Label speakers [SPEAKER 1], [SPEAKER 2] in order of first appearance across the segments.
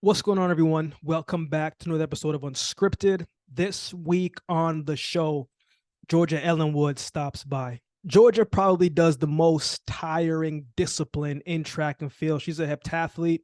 [SPEAKER 1] What's going on, everyone? Welcome back to another episode of Unscripted. This week on the show, Georgia Ellenwood stops by. Georgia probably does the most tiring discipline in track and field. She's a heptathlete.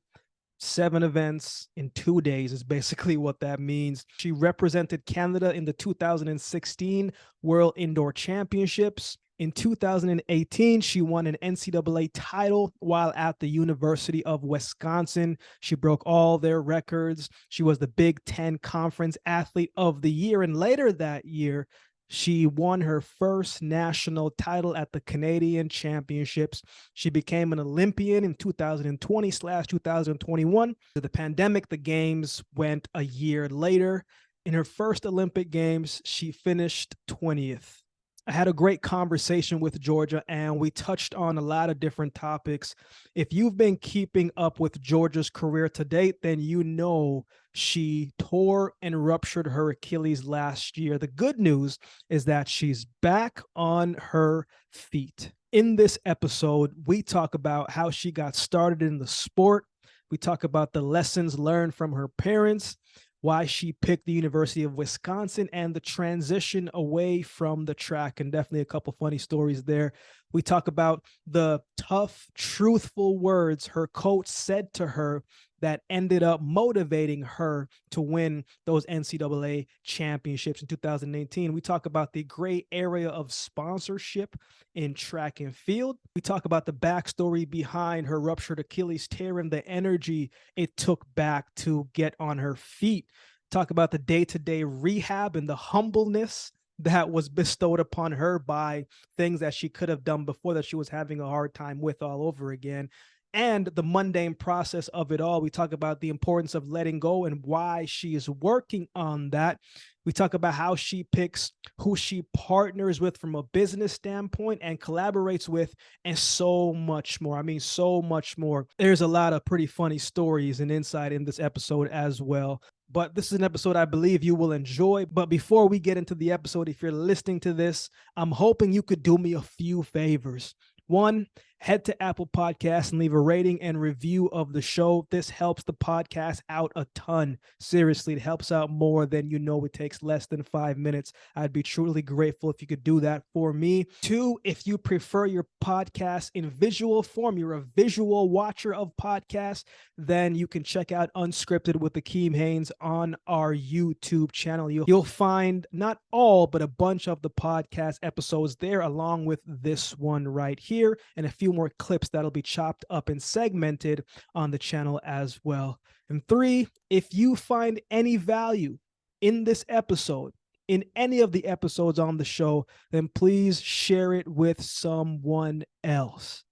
[SPEAKER 1] 7 events in 2 days is basically what that means. She represented Canada in the 2016 World Indoor Championships. In 2018, she won an NCAA title while at the University of Wisconsin. She broke all their records. She was the Big Ten Conference Athlete of the Year. And later that year, she won her first national title at the Canadian Championships. She became an Olympian in 2020/2021. The pandemic, the games went a year later. In her first Olympic Games, she finished 20th. I had a great conversation with Georgia, and we touched on a lot of different topics. If you've been keeping up with Georgia's career to date, then you know she tore and ruptured her Achilles last year. The good news is that she's back on her feet. In this episode, we talk about how she got started in the sport. We talk about the lessons learned from her parents, why she picked the University of Wisconsin, and the transition away from the track, and definitely a couple funny stories there. We talk about the tough, truthful words her coach said to her that ended up motivating her to win those NCAA championships in 2018. We talk about the gray area of sponsorship in track and field. We talk about the backstory behind her ruptured Achilles tear and the energy it took back to get on her feet. Talk about the day-to-day rehab and the humbleness that was bestowed upon her by things that she could have done before that she was having a hard time with all over again. And the mundane process of it all. We talk about the importance of letting go and why she is working on that. We talk about how she picks who she partners with from a business standpoint and collaborates with, and so much more. I mean, so much more. There's a lot of pretty funny stories and insight in this episode as well. But this is an episode I believe you will enjoy. But before we get into the episode, if you're listening to this, I'm hoping you could do me a few favors. One, head to Apple Podcasts and leave a rating and review of the show. This helps the podcast out a ton. Seriously, it helps out more than you know. It takes less than 5 minutes. I'd be truly grateful if you could do that for me. Two, if you prefer your podcast in visual form, you're a visual watcher of podcasts, then you can check out Unscripted with Akeem Haynes on our YouTube channel. You'll find not all, but a bunch of the podcast episodes there, along with this one right here, and a few more clips that'll be chopped up and segmented on the channel as well. And three, if you find any value in this episode, in any of the episodes on the show, then please share it with someone else.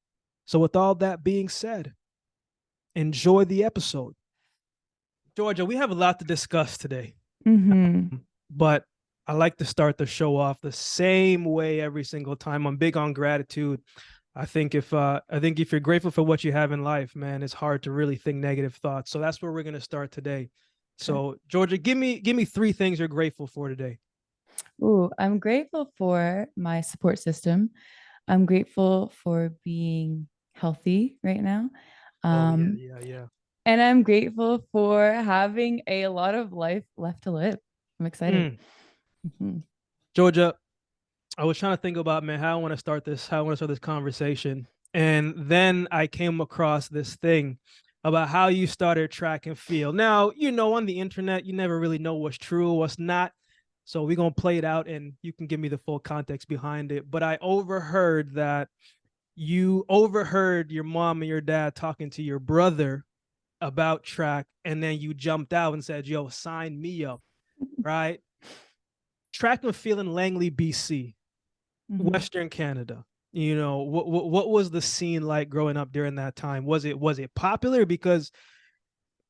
[SPEAKER 1] So with all that being said, enjoy the episode. Georgia, we have a lot to discuss today, but I like to start the show off the same way every single time. I'm big on gratitude. I think if you're grateful for what you have in life, man, it's hard to really think negative thoughts. So that's where we're going to start today. So Georgia, give me 3 things you're grateful for today.
[SPEAKER 2] Ooh, I'm grateful for my support system. I'm grateful for being healthy right now.
[SPEAKER 1] Yeah.
[SPEAKER 2] And I'm grateful for having a lot of life left to live. I'm excited.
[SPEAKER 1] Georgia, I was trying to think about, man, how I want to start this conversation. And then I came across this thing about how you started track and field. Now, on the internet, you never really know what's true, what's not. So we're going to play it out and you can give me the full context behind it. But I overheard that you overheard your mom and your dad talking to your brother about track, and then you jumped out and said, yo, sign me up, right? Track and field in Langley, BC. Western Canada. What was the scene like growing up during that time? Was it popular? Because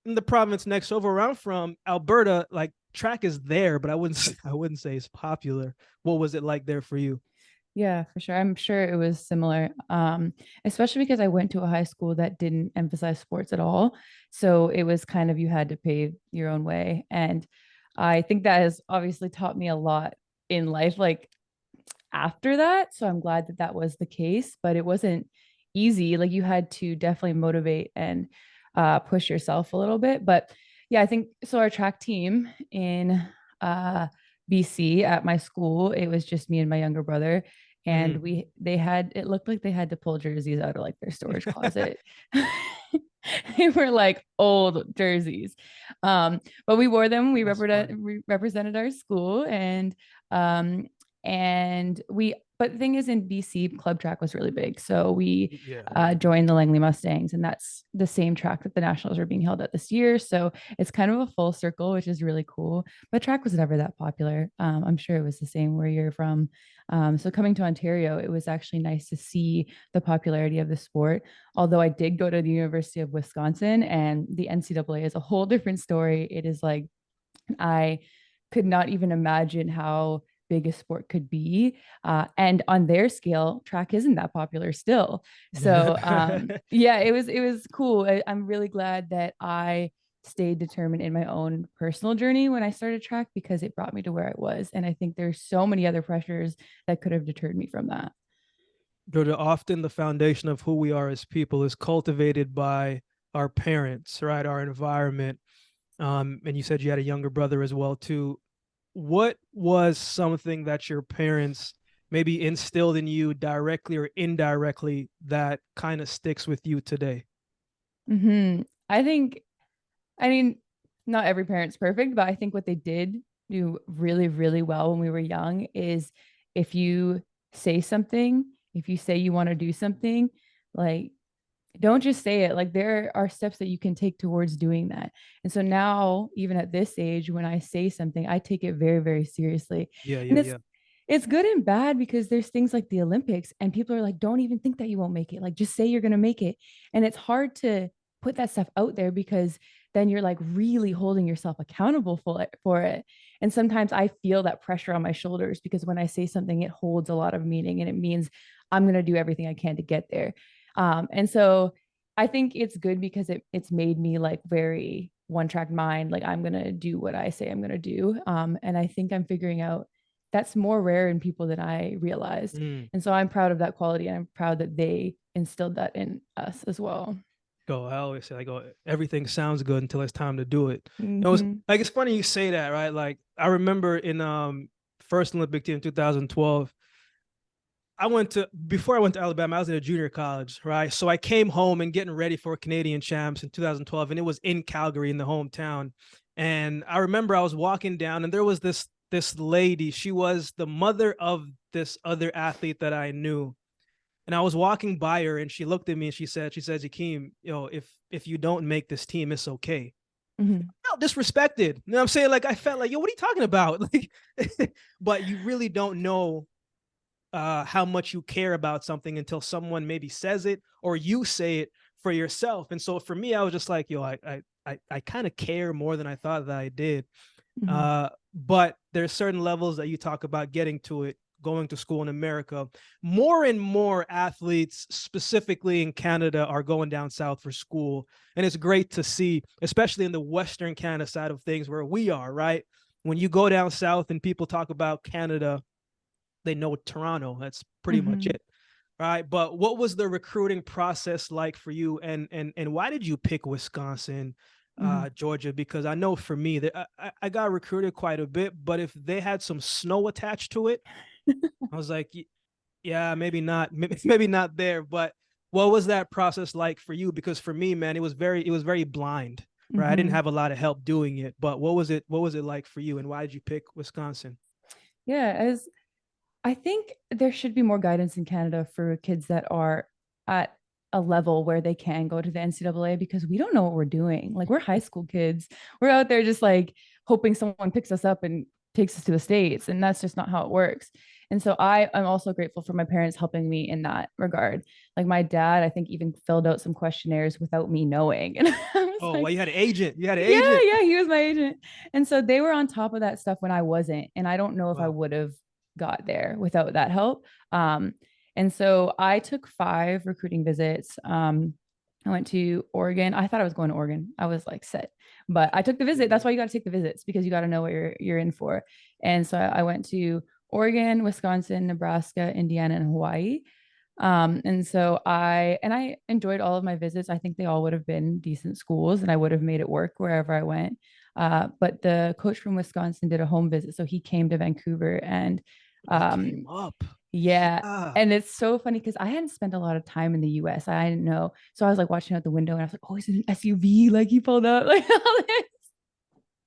[SPEAKER 1] in the province next over where I'm from, Alberta, like track is there, but I wouldn't say it's popular. What was it like there for you?
[SPEAKER 2] Yeah, for sure. I'm sure it was similar, especially because I went to a high school that didn't emphasize sports at all. So it was kind of, you had to pave your own way. And I think that has obviously taught me a lot in life, like after that. So I'm glad that that was the case, but it wasn't easy. Like you had to definitely motivate and push yourself a little bit. But Yeah, I think so. Our track team in uh, BC at my school, it was just me and my younger brother. And
[SPEAKER 1] Mm.
[SPEAKER 2] they had, it looked like they had to pull jerseys out of like their storage closet. They were like old jerseys. But we wore them.
[SPEAKER 1] That's funny.
[SPEAKER 2] We represented our school um, and but the thing is, in BC, club track was really big. So we
[SPEAKER 1] Yeah, yeah.
[SPEAKER 2] joined the Langley Mustangs, and that's the same track that the nationals are being held at this year. So it's kind of a full circle, which is really cool. But track was never that popular. I'm sure it was the same where you're from. So coming to Ontario, it was actually nice to see the popularity of the sport. Although I did go to the University of Wisconsin, and the NCAA is a whole different story. It is like, I could not even imagine how big a sport could be. And on their scale, track isn't that popular still. So yeah, it was cool. I'm really glad that I stayed determined in my own personal journey when I started track, because it brought me to where I was. And I think there's so many other pressures that could have deterred me from that.
[SPEAKER 1] Georgia, often the foundation of who we are as people is cultivated by our parents, right? Our environment. And you said you had a younger brother as well too. What was something that your parents maybe instilled in you directly or indirectly that kind of sticks with you today?
[SPEAKER 2] I think, I mean, not every parent's perfect, but I think what they did do really, really well when we were young is, if you say something, if you say you want to do something, like, don't just say it. Like, there are steps that you can take towards doing that. And so now, even at this age, when I say something, I take it very, very seriously.
[SPEAKER 1] Yeah,
[SPEAKER 2] And
[SPEAKER 1] yeah, yeah.
[SPEAKER 2] it's good and bad, because there's things like the Olympics, and people are like, don't even think that you won't make it. Like, just say you're going to make it. And it's hard to put that stuff out there, because then you're like really holding yourself accountable for it. And sometimes I feel that pressure on my shoulders, because when I say something, it holds a lot of meaning, and it means I'm going to do everything I can to get there. And so I think it's good, because it's made me like very one track mind. Like, I'm going to do what I say I'm going to do. And I think I'm figuring out that's more rare in people than I realized.
[SPEAKER 1] Mm.
[SPEAKER 2] And so I'm proud of that quality, and I'm proud that they instilled that in us as well.
[SPEAKER 1] Go. I always say, like, oh, everything sounds good until it's time to do it. It was
[SPEAKER 2] Mm-hmm.
[SPEAKER 1] like, it's funny you say that, right? Like, I remember in first Olympic team in 2012, I went to before I went to Alabama, I was in a junior college, right? So I came home and getting ready for Canadian champs in 2012, and it was in Calgary, in the hometown. And I remember I was walking down, and there was this lady. She was the mother of this other athlete that I knew. And I was walking by her, and she looked at me and she said, Jakeem, if you don't make this team, it's okay.
[SPEAKER 2] Mm-hmm.
[SPEAKER 1] I felt disrespected. You know what I'm saying? Like, I felt like, yo, what are you talking about? Like, but you really don't know how much you care about something until someone maybe says it or you say it for yourself. And so for me, I was just like, yo, I kind of care more than I thought that I did.
[SPEAKER 2] Mm-hmm.
[SPEAKER 1] But there's certain levels that you talk about getting to it, going to school in America. More and more athletes, specifically in Canada, are going down south for school. And it's great to see, especially in the Western Canada side of things where we are, right? When you go down south and people talk about Canada, they know Toronto. That's pretty much
[SPEAKER 2] Mm-hmm.
[SPEAKER 1] it. Right. But what was the recruiting process like for you? And why did you pick Wisconsin,
[SPEAKER 2] Mm-hmm.
[SPEAKER 1] Georgia? Because I know for me that I got recruited quite a bit, but if they had some snow attached to it, I was like, yeah, maybe not, maybe not there. But what was that process like for you? Because for me, man, it was very blind. Right. I didn't
[SPEAKER 2] Mm-hmm.
[SPEAKER 1] have a lot of help doing it. But what was it like for you? And why did you pick Wisconsin?
[SPEAKER 2] Yeah, as I think there should be more guidance in Canada for kids that are at a level where they can go to the NCAA, because we don't know what we're doing. Like, we're high school kids. We're out there just like hoping someone picks us up and takes us to the States. And that's just not how it works. And so I'm also grateful for my parents helping me in that regard. Like, my dad, I think, even filled out some questionnaires without me knowing. And I was
[SPEAKER 1] Oh, well,
[SPEAKER 2] like,
[SPEAKER 1] you had an agent. You had an
[SPEAKER 2] yeah,
[SPEAKER 1] agent.
[SPEAKER 2] yeah, he was my agent. And so they were on top of that stuff when I wasn't. And I don't know if I
[SPEAKER 1] Wow.
[SPEAKER 2] would have got there without that help. And so I took 5 recruiting visits. I went to Oregon. I thought I was going to Oregon. I was like set, but I took the visit. That's why you got to take the visits, because you got to know what you're in for. And so I went to Oregon, Wisconsin, Nebraska, Indiana, and Hawaii. And so I enjoyed all of my visits. I think they all would have been decent schools and I would have made it work wherever I went. But the coach from Wisconsin did a home visit. So he came to Vancouver and
[SPEAKER 1] Oh, he came
[SPEAKER 2] um,
[SPEAKER 1] up.
[SPEAKER 2] yeah.
[SPEAKER 1] Yeah.
[SPEAKER 2] And it's so funny because I hadn't spent a lot of time in the US. I didn't know. So I was like watching out the window and I was like, oh, he's in an SUV. Like he pulled up like all this.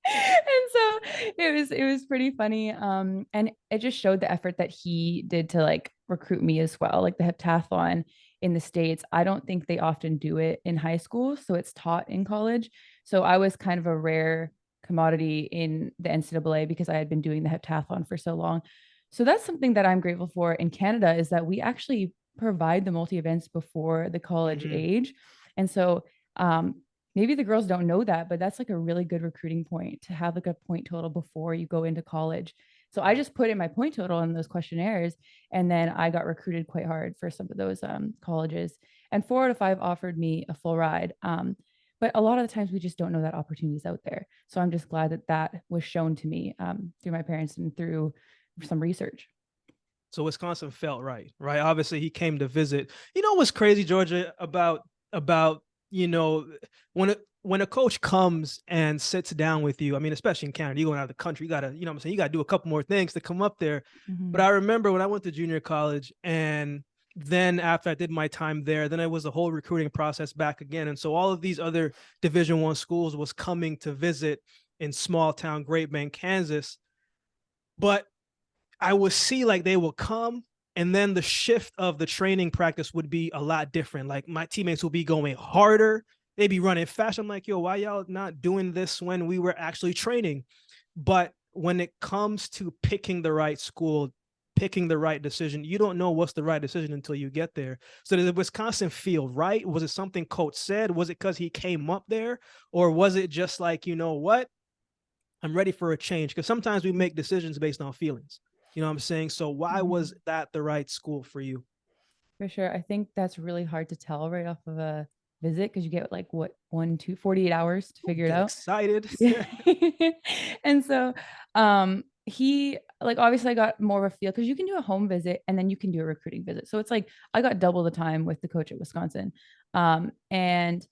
[SPEAKER 2] And so it was pretty funny. And it just showed the effort that he did to like recruit me as well. Like the heptathlon in the States, I don't think they often do it in high school. So it's taught in college. So I was kind of a rare commodity in the NCAA because I had been doing the heptathlon for so long. So that's something that I'm grateful for in Canada is that we actually provide the multi events before the college
[SPEAKER 1] Mm-hmm.
[SPEAKER 2] age. And so um, maybe the girls don't know that, but that's like a really good recruiting point to have like a point total before you go into college. So I just put in my point total in those questionnaires, and then I got recruited quite hard for some of those colleges. And 4 out of 5 offered me a full ride. But a lot of the times we just don't know that opportunities out there. So I'm just glad that that was shown to me through my parents and through some research.
[SPEAKER 1] So Wisconsin felt right, right? Obviously, he came to visit. You know what's crazy, Georgia, about you know when a coach comes and sits down with you. I mean, especially in Canada, you going out of the country, you gotta, what I'm saying, you gotta do a couple more things to come up there. But
[SPEAKER 2] Mm-hmm.
[SPEAKER 1] I remember when I went to junior college, and then after I did my time there, then it was a whole recruiting process back again, and so all of these other Division I schools was coming to visit in small town Great Bend, Kansas, but I would see like they will come, and then the shift of the training practice would be a lot different. Like my teammates will be going harder. They'd be running fast. I'm like, yo, why y'all not doing this when we were actually training? But when it comes to picking the right school, picking the right decision, you don't know what's the right decision until you get there. So does Wisconsin feel right? Was it something coach said? Was it because he came up there? Or was it just like, you know what? I'm ready for a change? Because sometimes we make decisions based on feelings. You know what I'm saying? So why
[SPEAKER 2] Mm-hmm.
[SPEAKER 1] was that the right school for you?
[SPEAKER 2] For sure. I think that's really hard to tell right off of a visit because you get like what, 1, 2, 48 hours to figure it
[SPEAKER 1] Get
[SPEAKER 2] out.
[SPEAKER 1] excited.
[SPEAKER 2] Yeah. And so he like obviously I got more of a feel because you can do a home visit and then you can do a recruiting visit. So it's like I got double the time with the coach at Wisconsin. And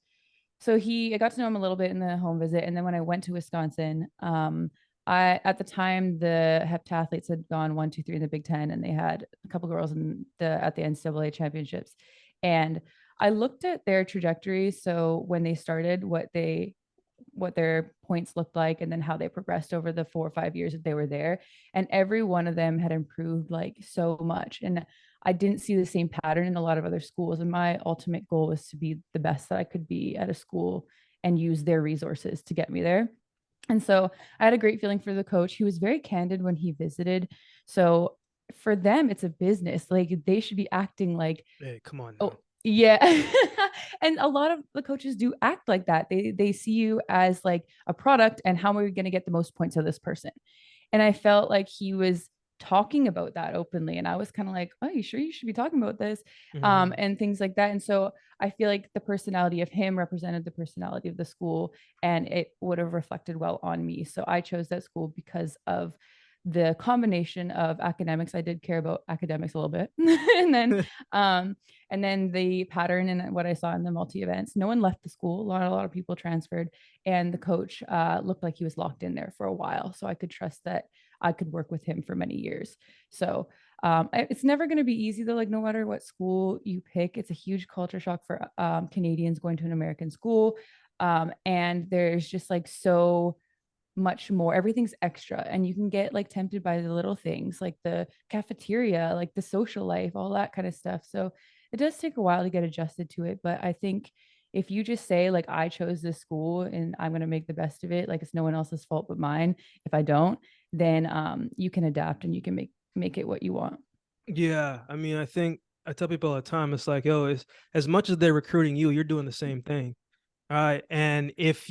[SPEAKER 2] so I got to know him a little bit in the home visit. And then when I went to Wisconsin, at the time the heptathletes had gone 1, 2, 3 in the Big Ten, and they had a couple girls at the NCAA championships. And I looked at their trajectory. So when they started, what their points looked like, and then how they progressed over the 4 or 5 years that they were there. And every one of them had improved like so much. And I didn't see the same pattern in a lot of other schools. And my ultimate goal was to be the best that I could be at a school and use their resources to get me there. And so I had a great feeling for the coach. He was very candid when he visited. So for them, it's a business. Like they should be acting like,
[SPEAKER 1] Hey, come on now.
[SPEAKER 2] oh, yeah. And a lot of the coaches do act like that. They see you as like a product and how are we going to get the most points of this person? And I felt like he was talking about that openly. And I was kind of like, oh, you sure you should be talking about this?
[SPEAKER 1] Mm-hmm.
[SPEAKER 2] And things like that. And so I feel like the personality of him represented the personality of the school and it would have reflected well on me. So I chose that school because of the combination of academics. I did care about academics a little bit. Um, and then the pattern and what I saw in the multi events, no one left the school. A lot of people transferred, and the coach looked like he was locked in there for a while. So I could trust that I could work with him for many years. So it's never going to be easy though. Like no matter what school you pick, it's a huge culture shock for Canadians going to an American school. And there's just like so much more. Everything's extra, and you can get like tempted by the little things like the cafeteria, like the social life, all that kind of stuff. So it does take a while to get adjusted to it. But I think if you just say, like, I chose this school and I'm going to make the best of it, like it's no one else's fault but mine. If I don't, then you can adapt and you can make it what you want.
[SPEAKER 1] Yeah, I mean, I think I tell people all the time, it's like, yo, it's as much as they're recruiting you, you're doing the same thing. All right. And if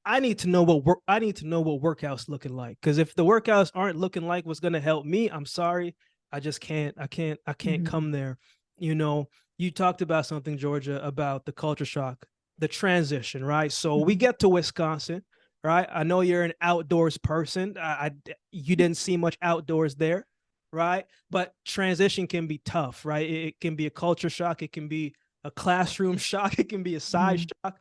[SPEAKER 1] I need to know what I need to know what workouts looking like. Because if the workouts aren't looking like what's gonna help me, I'm sorry. I just can't, I can't
[SPEAKER 2] Mm-hmm.
[SPEAKER 1] come there. You know, you talked about something, Georgia, about the culture shock, the transition, right? So we
[SPEAKER 2] Mm-hmm.
[SPEAKER 1] get to Wisconsin, right? I know you're an outdoors person. You didn't see much outdoors there. right? But transition can be tough, right? It can be a culture shock. It can be a classroom shock. It can be a side
[SPEAKER 2] Mhm.
[SPEAKER 1] shock.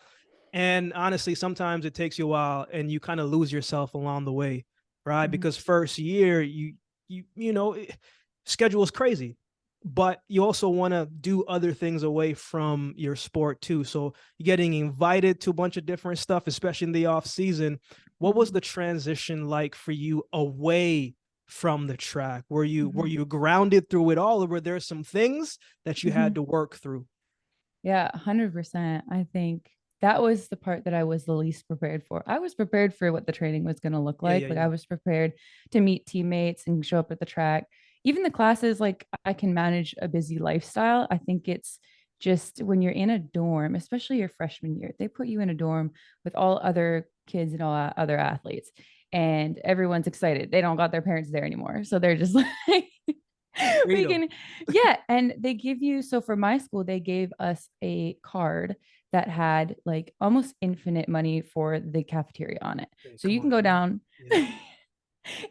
[SPEAKER 1] And honestly, sometimes it takes you a while and you kind of lose yourself along the way, right?
[SPEAKER 2] Mhm.
[SPEAKER 1] Because first year, schedule is crazy, but you also want to do other things away from your sport too. So you're getting invited to a bunch of different stuff, especially in the off season. What was
[SPEAKER 2] Mhm.
[SPEAKER 1] the transition like for you away from the track? Were
[SPEAKER 2] Mhm.
[SPEAKER 1] you grounded through it all, or were there some things that you had
[SPEAKER 2] Mhm.
[SPEAKER 1] to work through?
[SPEAKER 2] Yeah, 100%. I think that was the part that I was the least prepared for. I was prepared for what the training was going to look
[SPEAKER 1] Yeah,
[SPEAKER 2] like.
[SPEAKER 1] yeah,
[SPEAKER 2] Like I
[SPEAKER 1] yeah.
[SPEAKER 2] was prepared to meet teammates and show up at the track. Even the classes, like I can manage a busy lifestyle. I think it's just when you're in a dorm, especially your freshman year, they put you in a dorm with all other kids and all other athletes, and everyone's excited. They don't got their parents there anymore. So they're just like, we
[SPEAKER 1] Freedom.
[SPEAKER 2] can, yeah. And they give you, so for my school, they gave us a card that had like almost infinite money for the cafeteria on it.
[SPEAKER 1] Hey,
[SPEAKER 2] So
[SPEAKER 1] come
[SPEAKER 2] you can
[SPEAKER 1] on,
[SPEAKER 2] go
[SPEAKER 1] man.
[SPEAKER 2] down.
[SPEAKER 1] Yeah.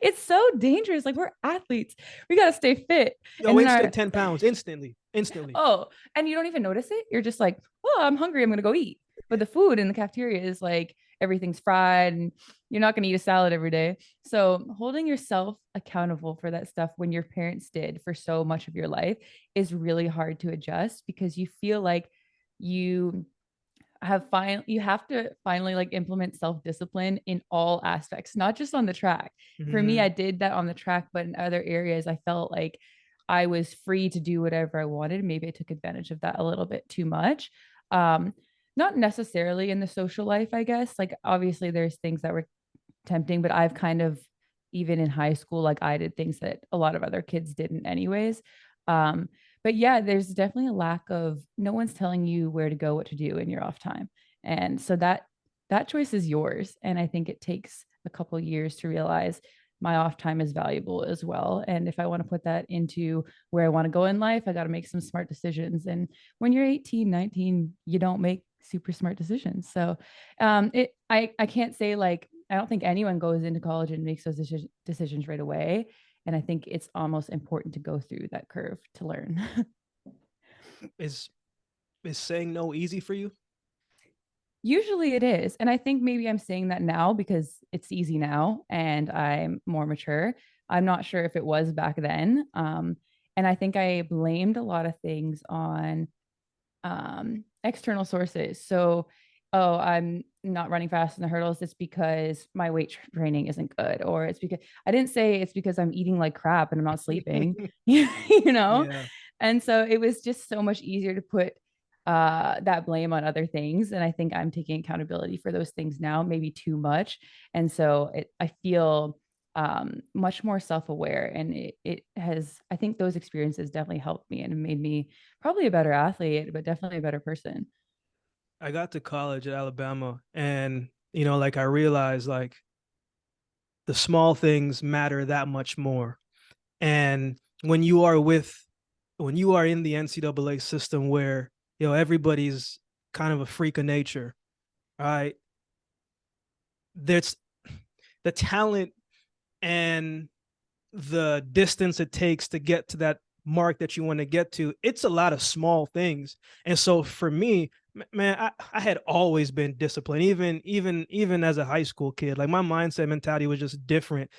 [SPEAKER 2] It's so dangerous. Like we're athletes. We got to stay fit.
[SPEAKER 1] Yo,
[SPEAKER 2] And then
[SPEAKER 1] instant
[SPEAKER 2] our,
[SPEAKER 1] 10 pounds, instantly, instantly.
[SPEAKER 2] oh, and you don't even notice it. You're just like, oh, I'm hungry. I'm going to go eat. But the food in the cafeteria is like everything's fried and you're not going to eat a salad every day. So holding yourself accountable for that stuff when your parents did for so much of your life is really hard to adjust because you feel like you you have to finally like implement self-discipline in all aspects, not just on the track. For me,
[SPEAKER 1] Mm-hmm.
[SPEAKER 2] I did that on the track, but in other areas I felt like I was free to do whatever I wanted. Maybe I took advantage of that a little bit too much. um Not necessarily in the social life, I guess. Like obviously there's things that were tempting, but I've kind of, even in high school, like I did things that a lot of other kids didn't anyways. um but yeah, there's definitely a lack of, no one's telling you where to go, what to do in your off time. And so that choice is yours, and I think it takes a couple years to realize my off time is valuable as well, and if I want to put that into where I want to go in life, I got to make some smart decisions. And when you're 18, 19, you don't make super smart decisions. So I can't say like, I don't think anyone goes into college and makes those decisions right away. And I think it's almost important to go through that curve to learn.
[SPEAKER 1] Is is saying no easy for you?
[SPEAKER 2] Usually it is. And I think maybe I'm saying that now because it's easy now and I'm more mature. I'm not sure if it was back then. And I think I blamed a lot of things on external sources. So, oh, I'm not running fast in the hurdles. It's because my weight training isn't good, or it's because I didn't say it's because I'm eating like crap and I'm not sleeping, you know?
[SPEAKER 1] Yeah.
[SPEAKER 2] And so it was just so much easier to put that blame on other things. And I think I'm taking accountability for those things now, maybe too much. And so I feel much more self-aware, and it has, I think those experiences definitely helped me and made me probably a better athlete, but definitely a better person.
[SPEAKER 1] I got to college at Alabama and like I realized like the small things matter that much more. And when you are in the NCAA system where everybody's kind of a freak of nature, right? There's the talent and the distance it takes to get to that mark that you want to get to. It's a lot of small things. And so for me, man, I had always been disciplined, even as a high school kid. Like my mindset mentality was just different,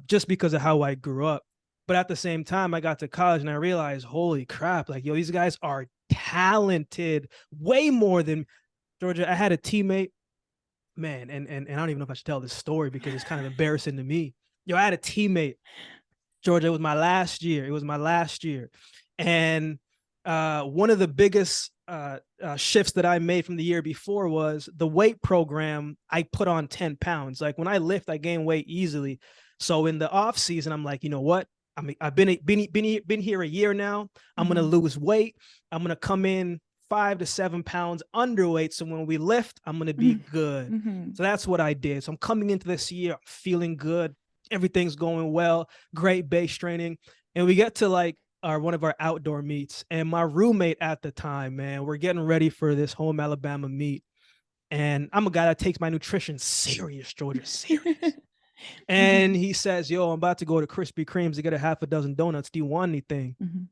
[SPEAKER 1] just because of how I grew up. But at the same time, I got to college and I realized, holy crap, like, yo, these guys are talented, way more than Georgia. I had a teammate, man, and I don't even know if I should tell this story because it's kind of embarrassing to me. Yo, I had a teammate, Georgia. It was my last year. It was my last year. And one of the biggest shifts that I made from the year before was the weight program. I put on 10 pounds. Like when I lift, I gain weight easily. So in the off season, I'm like, you know what? I've been here a year now. I'm gonna
[SPEAKER 2] Mm-hmm.
[SPEAKER 1] lose weight. I'm gonna come in 5 to 7 pounds underweight. So when we lift, I'm gonna be good.
[SPEAKER 2] Mm-hmm.
[SPEAKER 1] So that's what I did. So I'm coming into this year feeling good. Everything's going well. Great base training, and we get to like one of our outdoor meets, and my roommate at the time, man, we're getting ready for this home Alabama meet, and I'm a guy that takes my nutrition serious, Georgia, serious. And he says, yo, I'm about to go to Krispy Kreme's to get a half a dozen donuts. Do you want anything?
[SPEAKER 2] Mhm.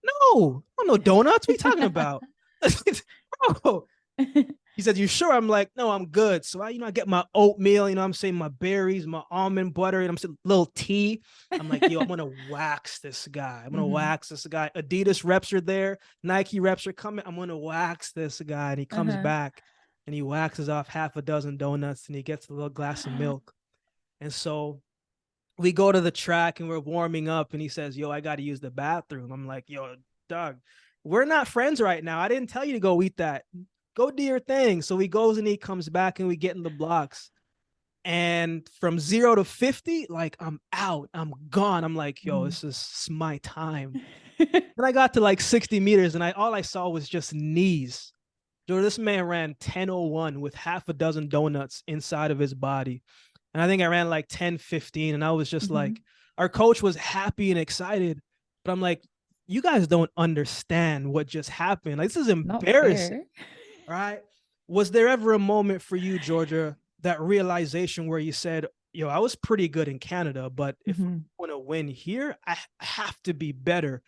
[SPEAKER 1] No, I don't know donuts. What are you talking about? Bro. He said, you sure? I'm like, no, I'm good. So I get my oatmeal, I'm saying, my berries, my almond butter, and I'm saying little tea. I'm like, yo, I'm gonna wax this guy. I'm gonna
[SPEAKER 2] Mhm.
[SPEAKER 1] wax this guy. Adidas reps are there, Nike reps are coming. I'm gonna wax this guy. And he comes
[SPEAKER 2] Uh-huh.
[SPEAKER 1] back and he waxes off half a dozen donuts and he gets a little glass of milk. And so we go to the track and we're warming up and he says, yo, I gotta use the bathroom. I'm like, yo, dog, we're not friends right now. I didn't tell you to go eat that. Go do your thing. So he goes and he comes back and we get in the blocks. And from 0 to 50, like, I'm out. I'm gone. I'm like, yo,
[SPEAKER 2] Mhm.
[SPEAKER 1] this is my time. And I got to like 60 meters and all I saw was just knees. Dude, this man ran 10:01 with half a dozen donuts inside of his body. And I think I ran like 10:15. And I was just
[SPEAKER 2] Mhm.
[SPEAKER 1] like, our coach was happy and excited. But I'm like, you guys don't understand what just happened. Like, this is
[SPEAKER 2] Not
[SPEAKER 1] embarrassing.
[SPEAKER 2] fair.
[SPEAKER 1] Right? Was there ever a moment for you, Georgia, that realization where you said, yo, I was pretty good in Canada, but if I
[SPEAKER 2] Mhm.
[SPEAKER 1] want to win here, I have to be better,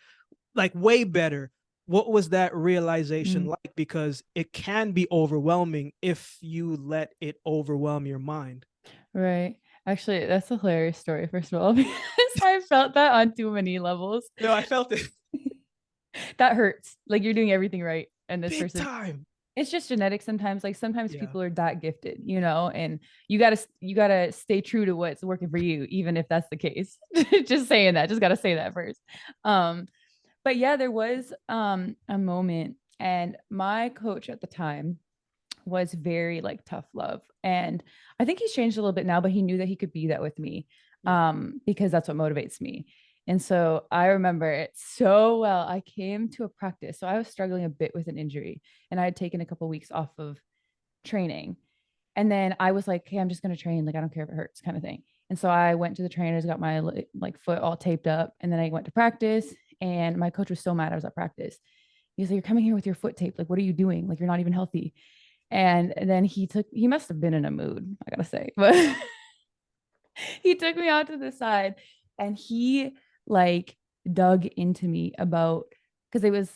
[SPEAKER 1] like way better. What was that realization
[SPEAKER 2] Mm.
[SPEAKER 1] like? Because it can be overwhelming if you let it overwhelm your mind.
[SPEAKER 2] Right. Actually, that's a hilarious story, first of all, because I felt that on too many levels.
[SPEAKER 1] No, I felt it
[SPEAKER 2] That hurts. Like you're doing everything right. And this
[SPEAKER 1] big
[SPEAKER 2] person,
[SPEAKER 1] time.
[SPEAKER 2] it's just genetic sometimes. Like sometimes
[SPEAKER 1] Yeah.
[SPEAKER 2] people are that gifted, and you gotta stay true to what's working for you, even if that's the case. Just saying that. Just gotta say that first. Um, but yeah, there was a moment, and my coach at the time was very like tough love. And I think he's changed a little bit now, but he knew that he could be that with me,
[SPEAKER 1] Mm.
[SPEAKER 2] because that's what motivates me. And so I remember it so well. I came to a practice. So I was struggling a bit with an injury and I had taken a couple of weeks off of training. And then I was like, hey, I'm just going to train. Like, I don't care if it hurts, kind of thing. And so I went to the trainers, got my like foot all taped up. And then I went to practice. And my coach was so mad I was at practice. He's like, you're coming here with your foot taped. Like, what are you doing? Like, you're not even healthy. And then he must have been in a mood, I gotta say, but he took me out to the side and he like dug into me about, because it was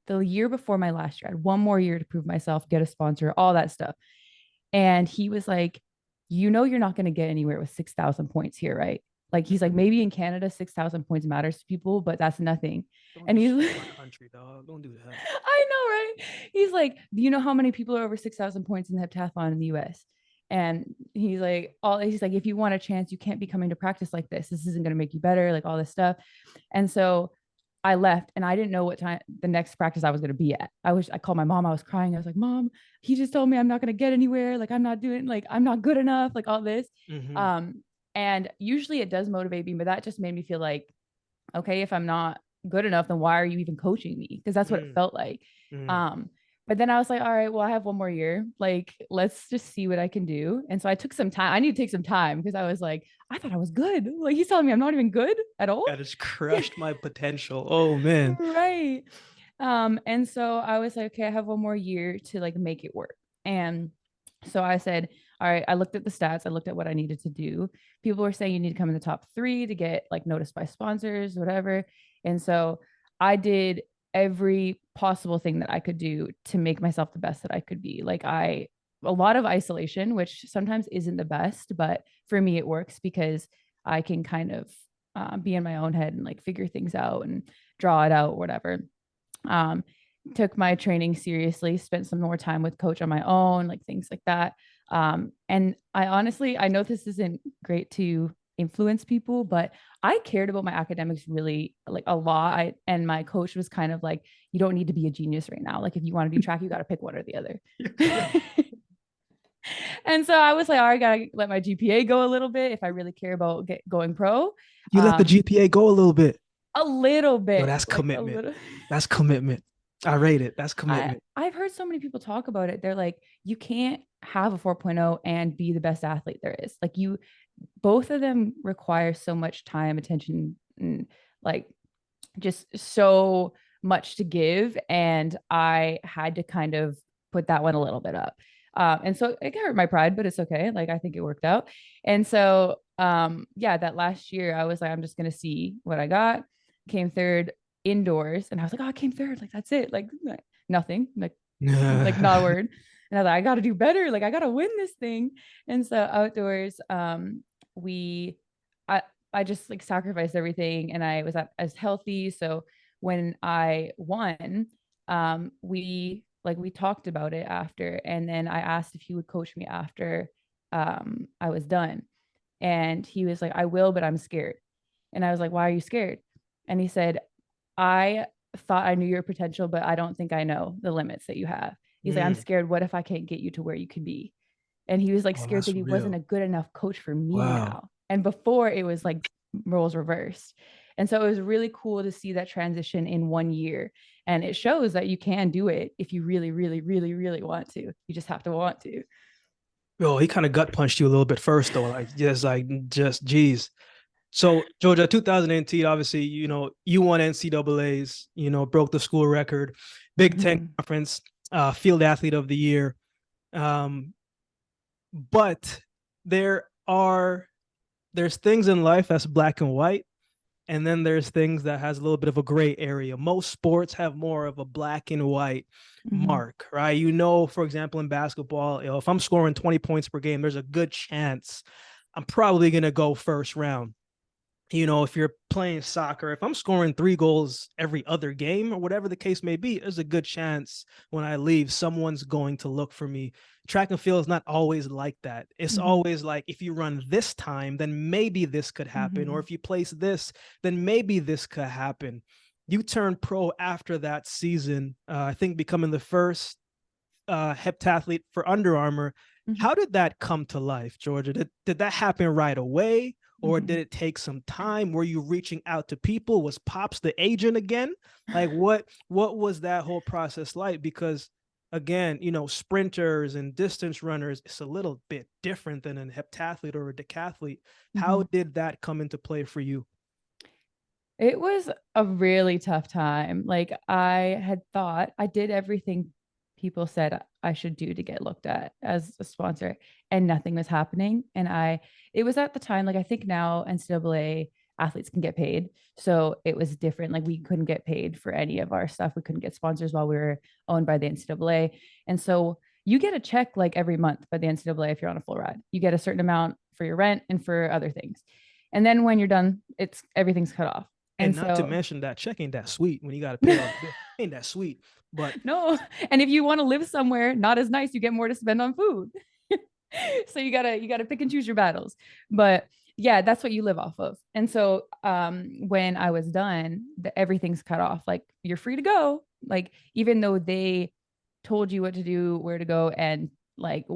[SPEAKER 2] the year before my last year. I had one more year to prove myself, get a sponsor, all that stuff. And he was like, you're not going to get anywhere with 6,000 points here, right? Like, he's like, maybe in Canada, 6,000 points matters to people, but that's nothing.
[SPEAKER 1] Don't
[SPEAKER 2] And he's,
[SPEAKER 1] destroy our country, dog. Don't do that.
[SPEAKER 2] I know, right? He's like, do you know how many people are over 6,000 points in the heptathlon in the US? And he's like, if you want a chance, you can't be coming to practice like this. This isn't going to make you better, like all this stuff. And so I left and I didn't know what time the next practice I was going to be at. I called my mom. I was crying. I was like, Mom, he just told me I'm not going to get anywhere. Like, I'm not good enough, like all this.
[SPEAKER 1] Mm-hmm.
[SPEAKER 2] Um, and usually it does motivate me, but that just made me feel like, okay, if I'm not good enough, then why are you even coaching me? Because that's what it
[SPEAKER 1] Mm,
[SPEAKER 2] felt like.
[SPEAKER 1] mm.
[SPEAKER 2] Um, but then I was like, all right, well, I have one more year. Like, let's just see what I can do. And so I took some time. I need to take some time because I was like, I thought I was good. Like, he's telling me I'm not even good at all.
[SPEAKER 1] That has crushed my potential. Oh man.
[SPEAKER 2] Right. And so I was like, okay, I have one more year to like make it work. And so I said, all right, I looked at the stats, I looked at what I needed to do. People were saying you need to come in the top 3 to get like noticed by sponsors, whatever. And so I did every possible thing that I could do to make myself the best that I could be. A lot of isolation, which sometimes isn't the best, but for me, it works because I can kind of be in my own head and like figure things out and draw it out, whatever. Um, Took my training seriously, spent some more time with coach on my own, like things like that. And I know this isn't great to influence people, but I cared about my academics really like a lot. And my coach was kind of like, you don't need to be a genius right now. Like, if you want to do track, you got to pick one or the other. And so I was like, all right, gotta let my GPA go a little bit if I really care about going pro.
[SPEAKER 1] You let the
[SPEAKER 2] Um,
[SPEAKER 1] GPA go a little bit.
[SPEAKER 2] a little
[SPEAKER 1] Yo,
[SPEAKER 2] bit,
[SPEAKER 1] that's
[SPEAKER 2] like a
[SPEAKER 1] commitment.
[SPEAKER 2] little.
[SPEAKER 1] That's commitment. I rate it. That's
[SPEAKER 2] I
[SPEAKER 1] commitment.
[SPEAKER 2] I've heard so many people talk about it. They're like, you can't have a 4.0 and be the best athlete there is. Like, both of them require so much time, attention, and like just so much to give. And I had to kind of put that one a little bit up. And so it hurt my pride, but it's okay. Like, I think it worked out. And so yeah, that last year I was like, I'm just gonna see what I got. Came third indoors, and I was like, oh, I came third. Like that's it. Like nothing. Like not a word. And I was like, I got to do better. Like I got to win this thing. And so outdoors, we, I, I just like sacrificed everything, and I was as healthy. So when I won, we talked about it after, and then I asked if he would coach me after, I was done, and he was like, I will, but I'm scared. And I was like, why are you scared? And he said, I thought I knew your potential, but I don't think I know the limits that you have. He's like, I'm
[SPEAKER 1] Mm.
[SPEAKER 2] scared. What if I can't get you to where you can be? And he was like
[SPEAKER 1] Oh,
[SPEAKER 2] scared
[SPEAKER 1] that's
[SPEAKER 2] that he wasn't
[SPEAKER 1] real.
[SPEAKER 2] a good enough coach for me
[SPEAKER 1] Wow.
[SPEAKER 2] now. And before it was like roles reversed. And so it was really cool to see that transition in 1 year. And it shows that you can do it if you really, really, really, really want to. You just have to want to.
[SPEAKER 1] Oh, he kind of gut punched you a little bit first, though. Just, geez. So, Georgia, 2018, obviously, you won NCAAs, broke the school record, Big Ten
[SPEAKER 2] Mhm.
[SPEAKER 1] conference, field athlete of the year. Um, but there are there's things in life that's black and white, and then there's things that has a little bit of a gray area. Most sports have more of a black and white
[SPEAKER 2] Mhm.
[SPEAKER 1] mark, right? For example, in basketball, if I'm scoring 20 points per game, there's a good chance I'm probably going to go first round. If you're playing soccer, if I'm scoring 3 goals every other game or whatever the case may be, there's a good chance when I leave, someone's going to look for me. Track and field is not always like that. It's
[SPEAKER 2] Mhm.
[SPEAKER 1] always like, if you run this time, then maybe this could happen. Or
[SPEAKER 2] Mhm.
[SPEAKER 1] if you place this, then maybe this could happen. You turned pro after that season, I think becoming the first heptathlete for Under Armour.
[SPEAKER 2] Mhm.
[SPEAKER 1] How did that come to life, Georgia? Did that happen right away? Or did
[SPEAKER 2] Mhm.
[SPEAKER 1] it take some time? Were you reaching out to people? Was Pops the agent again? Like what was that whole process like? Because again, sprinters and distance runners, it's a little bit different than a heptathlete or a decathlete. How
[SPEAKER 2] Mhm.
[SPEAKER 1] did that come into play for you?
[SPEAKER 2] It was a really tough time. Like I had thought I did everything people said I should do to get looked at as a sponsor, and nothing was happening. And it was at the time, like I think now NCAA athletes can get paid. So it was different. Like we couldn't get paid for any of our stuff. We couldn't get sponsors while we were owned by the NCAA. And so you get a check like every month by the NCAA if you're on a full ride. You get a certain amount for your rent and for other things. And then when you're done, everything's cut off.
[SPEAKER 1] And
[SPEAKER 2] And
[SPEAKER 1] not to
[SPEAKER 2] so,
[SPEAKER 1] mention that check ain't that sweet when you got to pay all the bills. Ain't that sweet. But
[SPEAKER 2] no. And if you want to live somewhere not as nice, you get more to spend on food. So you gotta pick and choose your battles. But yeah, that's what you live off of. And so when I was done, everything's cut off. Like you're free to go. Like even though they told you what to do, where to go, and like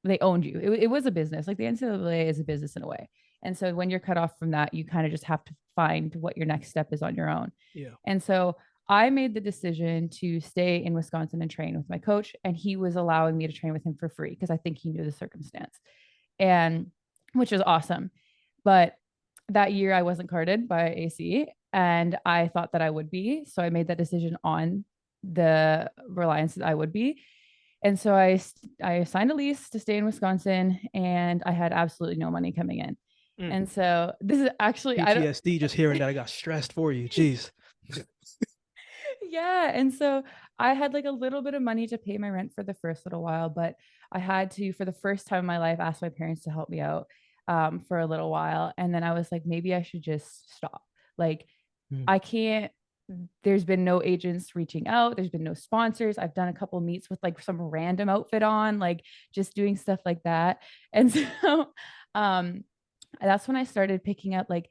[SPEAKER 2] they owned you. It was a business. Like the NCAA is a business in a way. And so when you're cut off from that, you kind of just have to find what your next step is on your own.
[SPEAKER 1] yeah.
[SPEAKER 2] And so I made the decision to stay in Wisconsin and train with my coach, and he was allowing me to train with him for free because I think he knew the circumstance, and which was awesome. But that year I wasn't carded by AC, and I thought that I would be. So I made that decision on the reliance that I would be. And so I signed a lease to stay in Wisconsin, and I had absolutely no money coming in.
[SPEAKER 1] Mm.
[SPEAKER 2] And so this is actually I don't
[SPEAKER 1] PTSD just hearing that. I got stressed for you. Jeez.
[SPEAKER 2] yeah. And so I had like a little bit of money to pay my rent for the first little while, but I had to, for the first time in my life, ask my parents to help me out for a little while. And then I was like, maybe I should just stop. Like,
[SPEAKER 1] Mm.
[SPEAKER 2] I can't, there's been no agents reaching out. There's been no sponsors. I've done a couple meets with like some random outfit on, like just doing stuff like that. And so um, that's when I started picking up like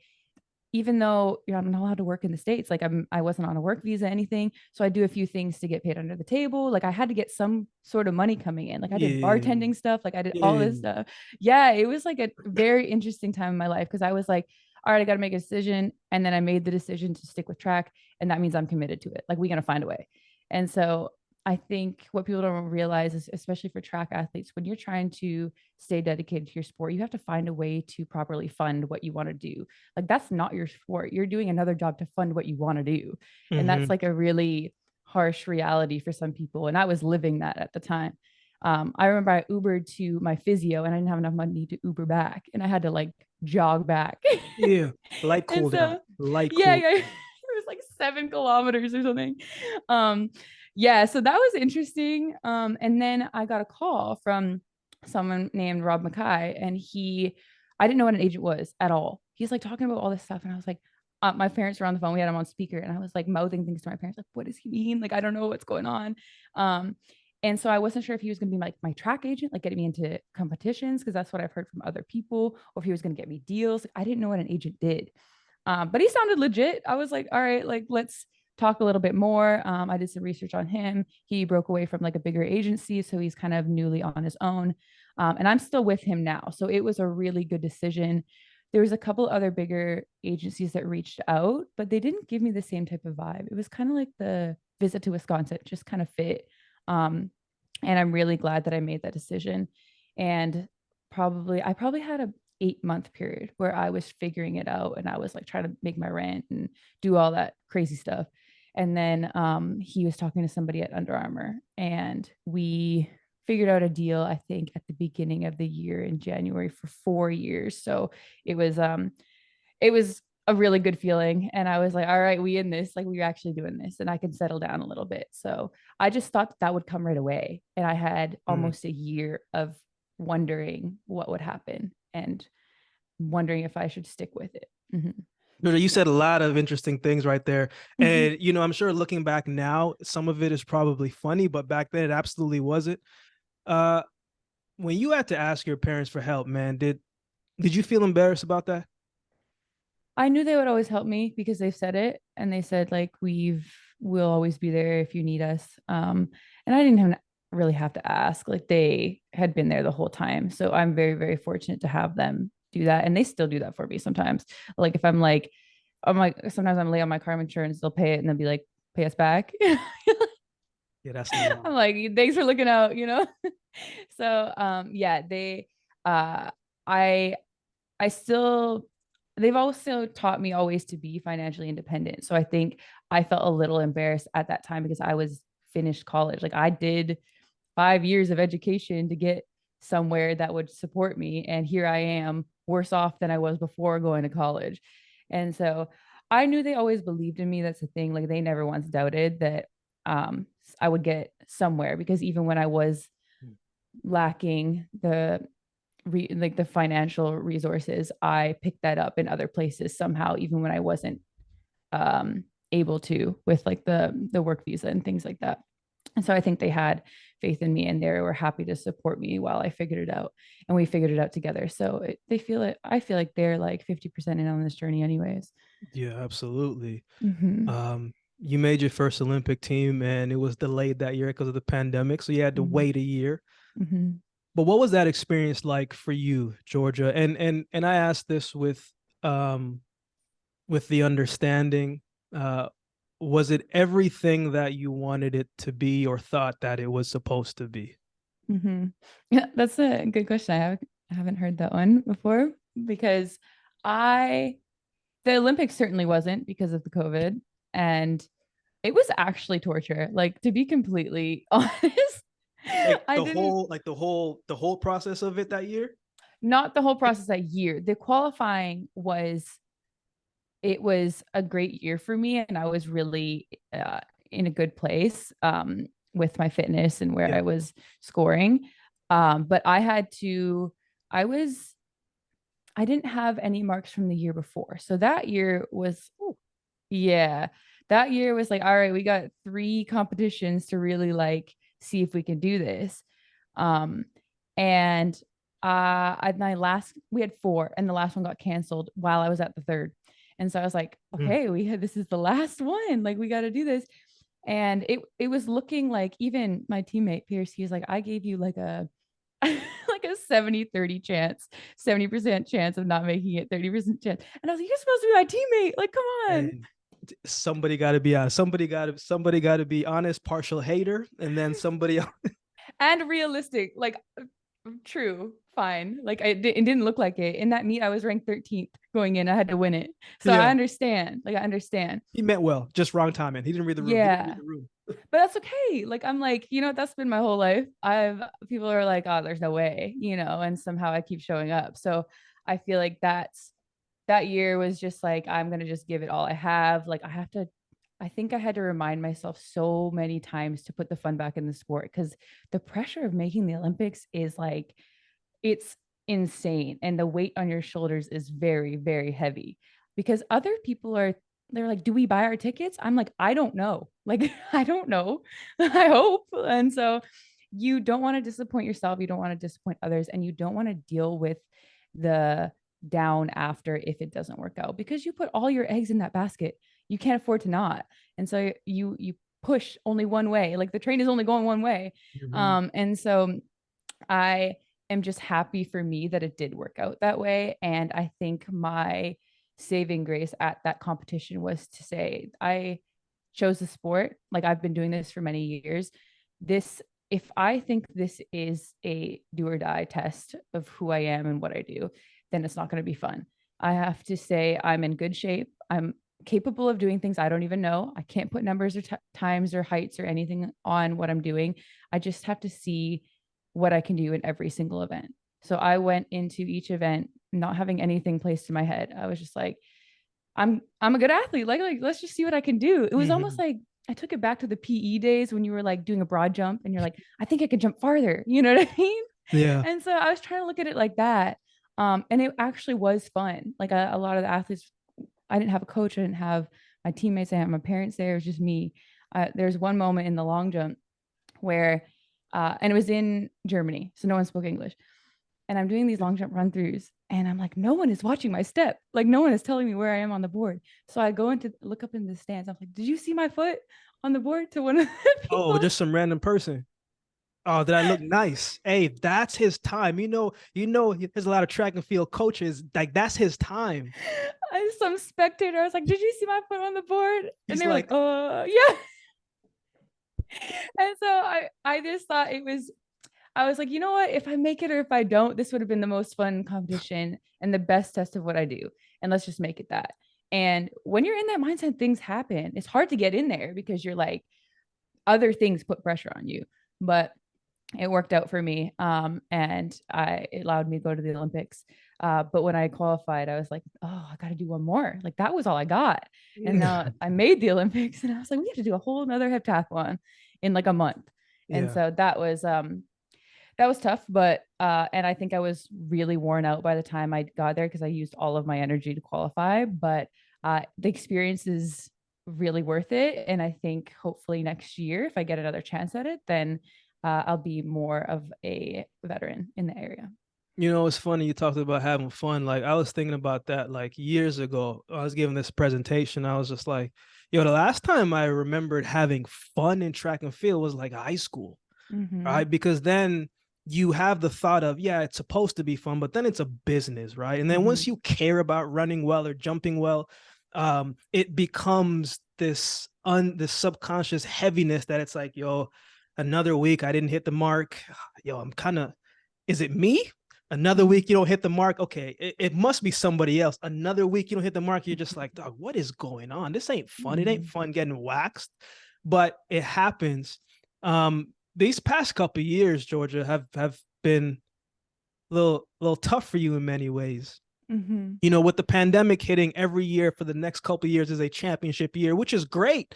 [SPEAKER 2] even though I'm not allowed to work in the States, like I wasn't on a work visa, anything. So I do a few things to get paid under the table. Like I had to get some sort of money coming in. Like I did
[SPEAKER 1] Yeah.
[SPEAKER 2] bartending stuff, like I did all this
[SPEAKER 1] Yeah.
[SPEAKER 2] stuff. Yeah, it was like a very interesting time in my life because I was like, all right, I got to make a decision. And then I made the decision to stick with track. And that means I'm committed to it. Like we're going to find a way. And so I think what people don't realize is, especially for track athletes, when you're trying to stay dedicated to your sport, you have to find a way to properly fund what you want to do. Like that's not your sport. You're doing another job to fund what you want to do. And that's
[SPEAKER 1] Mm-hmm.
[SPEAKER 2] like a really harsh reality for some people. And I was living that at the time. I remember I Ubered to my physio and I didn't have enough money to Uber back, and I had to like jog back.
[SPEAKER 1] Yeah. Light
[SPEAKER 2] And
[SPEAKER 1] cool down.
[SPEAKER 2] so,
[SPEAKER 1] Light
[SPEAKER 2] yeah,
[SPEAKER 1] cool.
[SPEAKER 2] yeah, it was like 7 kilometers or something. Um, yeah, so that was interesting. And then I got a call from someone named Rob Mackay, and I didn't know what an agent was at all. He's like talking about all this stuff, and I was like, my parents were on the phone. We had him on speaker, and I was like mouthing things to my parents, like, "What does he mean? Like, I don't know what's going on." Um, and so I wasn't sure if he was going to be like my track agent, like getting me into competitions, because that's what I've heard from other people, or if he was going to get me deals. I didn't know what an agent did. But he sounded legit. I was like, all right, like let's talk a little bit more. I did some research on him. He broke away from like a bigger agency, so he's kind of newly on his own. And I'm still with him now. So it was a really good decision. There was a couple other bigger agencies that reached out, but they didn't give me the same type of vibe. It was kind of like the visit to Wisconsin, just kind of fit. And I'm really glad that I made that decision. And I probably had a 8-month period where I was figuring it out, and I was like trying to make my rent and do all that crazy stuff. And then he was talking to somebody at Under Armour, and we figured out a deal, I think, at the beginning of the year in January for 4 years. So it was a really good feeling. And I was like, all right, we in this, like we're actually doing this, and I can settle down a little bit. So I just thought that would come right away. And I had
[SPEAKER 1] Mm.
[SPEAKER 2] almost a year of wondering what would happen and wondering if I should stick with it. Mm-hmm.
[SPEAKER 1] You said a lot of interesting things right there.
[SPEAKER 2] Mm-hmm.
[SPEAKER 1] And, I'm sure looking back now, some of it is probably funny, but back then it absolutely wasn't. Uh, when you had to ask your parents for help, man, did you feel embarrassed about that?
[SPEAKER 2] I knew they would always help me because they've said it, and they said like we'll always be there if you need us. And I didn't really have to ask. Like they had been there the whole time. So I'm very, very fortunate to have them do that. And they still do that for me sometimes. Like if I'm like sometimes I'm late on my car insurance, they'll pay it and they'll be like, pay us back.
[SPEAKER 1] Yeah, that's the one.
[SPEAKER 2] I'm like, thanks for looking out. So yeah, uh I I still, they've also taught me always to be financially independent. So I think I felt a little embarrassed at that time because I was finished college. Like I did 5 years of education to get somewhere that would support me. And here I am worse off than I was before going to college. And so I knew they always believed in me. That's the thing. Like they never once doubted that I would get somewhere, because even when I was lacking like the financial resources, I picked that up in other places somehow, even when I wasn't able to with like the work visa and things like that. And so I think they had faith in me, and they were happy to support me while I figured it out, and we figured it out together. So they feel it. I feel like they're like 50% in on this journey anyways.
[SPEAKER 1] Yeah, absolutely.
[SPEAKER 2] Mm-hmm.
[SPEAKER 1] You made your first Olympic team and it was delayed that year because of the pandemic. So you had to
[SPEAKER 2] Mm-hmm.
[SPEAKER 1] wait a year.
[SPEAKER 2] Mm-hmm.
[SPEAKER 1] But what was that experience like for you, Georgia? And I asked this with the understanding, uh, was it everything that you wanted it to be or thought that it was supposed to be?
[SPEAKER 2] Mm-hmm. Yeah, that's a good question. I haven't heard that one before, because I the Olympics certainly wasn't because of the COVID, and it was actually torture. Like to be completely honest,
[SPEAKER 1] Like
[SPEAKER 2] I
[SPEAKER 1] the
[SPEAKER 2] didn't
[SPEAKER 1] whole like the whole process of it that year?
[SPEAKER 2] not the whole process that year. The qualifying it was a great year for me, and I was really in a good place with my fitness and where
[SPEAKER 1] Yeah.
[SPEAKER 2] I was scoring. But I was I didn't have any marks from the year before. So that year was, yeah, that year was like, all right, we got 3 competitions to really like see if we can do this. Um, and we had 4, and the last one got canceled while I was at the third. And so I was like,
[SPEAKER 1] Mm.
[SPEAKER 2] okay, this is the last one. Like we got to do this. And it was looking like, even my teammate Pierce, he was like, I gave you like a like a 70-30 chance, 70% chance of not making it, 30% chance. And I was like, you're supposed to be my teammate. Like, come on.
[SPEAKER 1] And somebody got to be honest. Somebody got to be honest, partial hater, and then somebody else.
[SPEAKER 2] And realistic. Like, true, fine. Like, it didn't look like it. In that meet, I was ranked 13th going in. I had to win it. So I
[SPEAKER 1] Yeah,
[SPEAKER 2] understand. Like, I understand.
[SPEAKER 1] he meant well, just wrong timing. He didn't read the room. He didn't read
[SPEAKER 2] Yeah.
[SPEAKER 1] the room.
[SPEAKER 2] but that's okay. Like, I'm like, that's been my whole life. People are like, oh, there's no way, and somehow I keep showing up. So I feel like that year was just like, I'm going to just give it all I have. Like, I think I had to remind myself so many times to put the fun back in the sport, because the pressure of making the Olympics is like, it's insane. And the weight on your shoulders is very, very heavy, because other people they're like, do we buy our tickets? I'm like, I don't know. Like, I don't know. I hope. And so you don't want to disappoint yourself. You don't want to disappoint others. And you don't want to deal with the down after if it doesn't work out, because you put all your eggs in that basket. You can't afford to not. And so you push only one way. Like, the train is only going one way.
[SPEAKER 1] Mhm.
[SPEAKER 2] And so I am just happy for me that it did work out that way. And I think my saving grace at that competition was to say, I chose the sport. Like, I've been doing this for many years. This, if I think this is a do or die test of who I am and what I do, then it's not going to be fun. I have to say, I'm in good shape. I'm capable of doing things I don't even know. I can't put numbers or times or heights or anything on what I'm doing. I just have to see what I can do in every single event. So I went into each event not having anything placed in my head. I was just like, I'm a good athlete. Like, let's just see what I can do. It was almost
[SPEAKER 1] Mhm.
[SPEAKER 2] like I took it back to the PE days when you were like doing a broad jump and you're like, I think I could jump farther. You know what I mean?
[SPEAKER 1] Yeah.
[SPEAKER 2] And so I was trying to look at it like that. And it actually was fun. Like, a lot of the athletes, I didn't have a coach. I didn't have my teammates. I had my parents there. It was just me. There's one moment in the long jump where, and it was in Germany, so no one spoke English. And I'm doing these long jump run throughs, and I'm like, no one is watching my step. Like, no one is telling me where I am on the board. So I go into look up in the stands. I'm like, did you see my foot on the board, to one of the
[SPEAKER 1] Oh,
[SPEAKER 2] people?
[SPEAKER 1] just some random person. Oh, did I look nice? Hey, that's his time. There's a lot of track and field coaches. Like, that's his time.
[SPEAKER 2] Some spectator. I was like, did you see my foot on the board? And
[SPEAKER 1] He's
[SPEAKER 2] they were like,
[SPEAKER 1] like,
[SPEAKER 2] yeah. And so I just thought I was like, you know what? If I make it or if I don't, this would have been the most fun competition and the best test of what I do. And let's just make it that. And when you're in that mindset, things happen. It's hard to get in there because you're like, other things put pressure on you. But it worked out for me. And it allowed me to go to the Olympics. But when I qualified, I was like, oh, I got to do one more. Like, that was all I got. And now I made the Olympics, and I was like, we have to do a whole another heptathlon in like a month. And
[SPEAKER 1] yeah.
[SPEAKER 2] so that was tough, but and I think I was really worn out by the time I got there because I used all of my energy to qualify. But the experience is really worth it, and I think hopefully next year, if I get another chance at it, then I'll be more of a veteran in the area.
[SPEAKER 1] It's funny you talked about having fun. Like, I was thinking about that like years ago. I was giving this presentation. I was just like, yo, the last time I remembered having fun in track and field was like high school,
[SPEAKER 2] Mm-hmm.
[SPEAKER 1] right? Because then you have the thought of, yeah, it's supposed to be fun, but then it's a business, right? And then
[SPEAKER 2] Mm-hmm.
[SPEAKER 1] once you care about running well or jumping well, it becomes this subconscious heaviness that it's like, yo, another week I didn't hit the mark. Yo, I'm kind of, is it me? Another
[SPEAKER 2] Mm-hmm.
[SPEAKER 1] week you don't hit the mark. Okay, it must be somebody else. Another week you don't hit the mark. You're just like, dog, what is going on? This ain't fun. It ain't
[SPEAKER 2] Mm-hmm.
[SPEAKER 1] fun getting waxed, but it happens. These past couple of years, Georgia, have been a little tough for you in many ways.
[SPEAKER 2] Mm-hmm.
[SPEAKER 1] With the pandemic hitting, every year for the next couple of years is a championship year, which is great,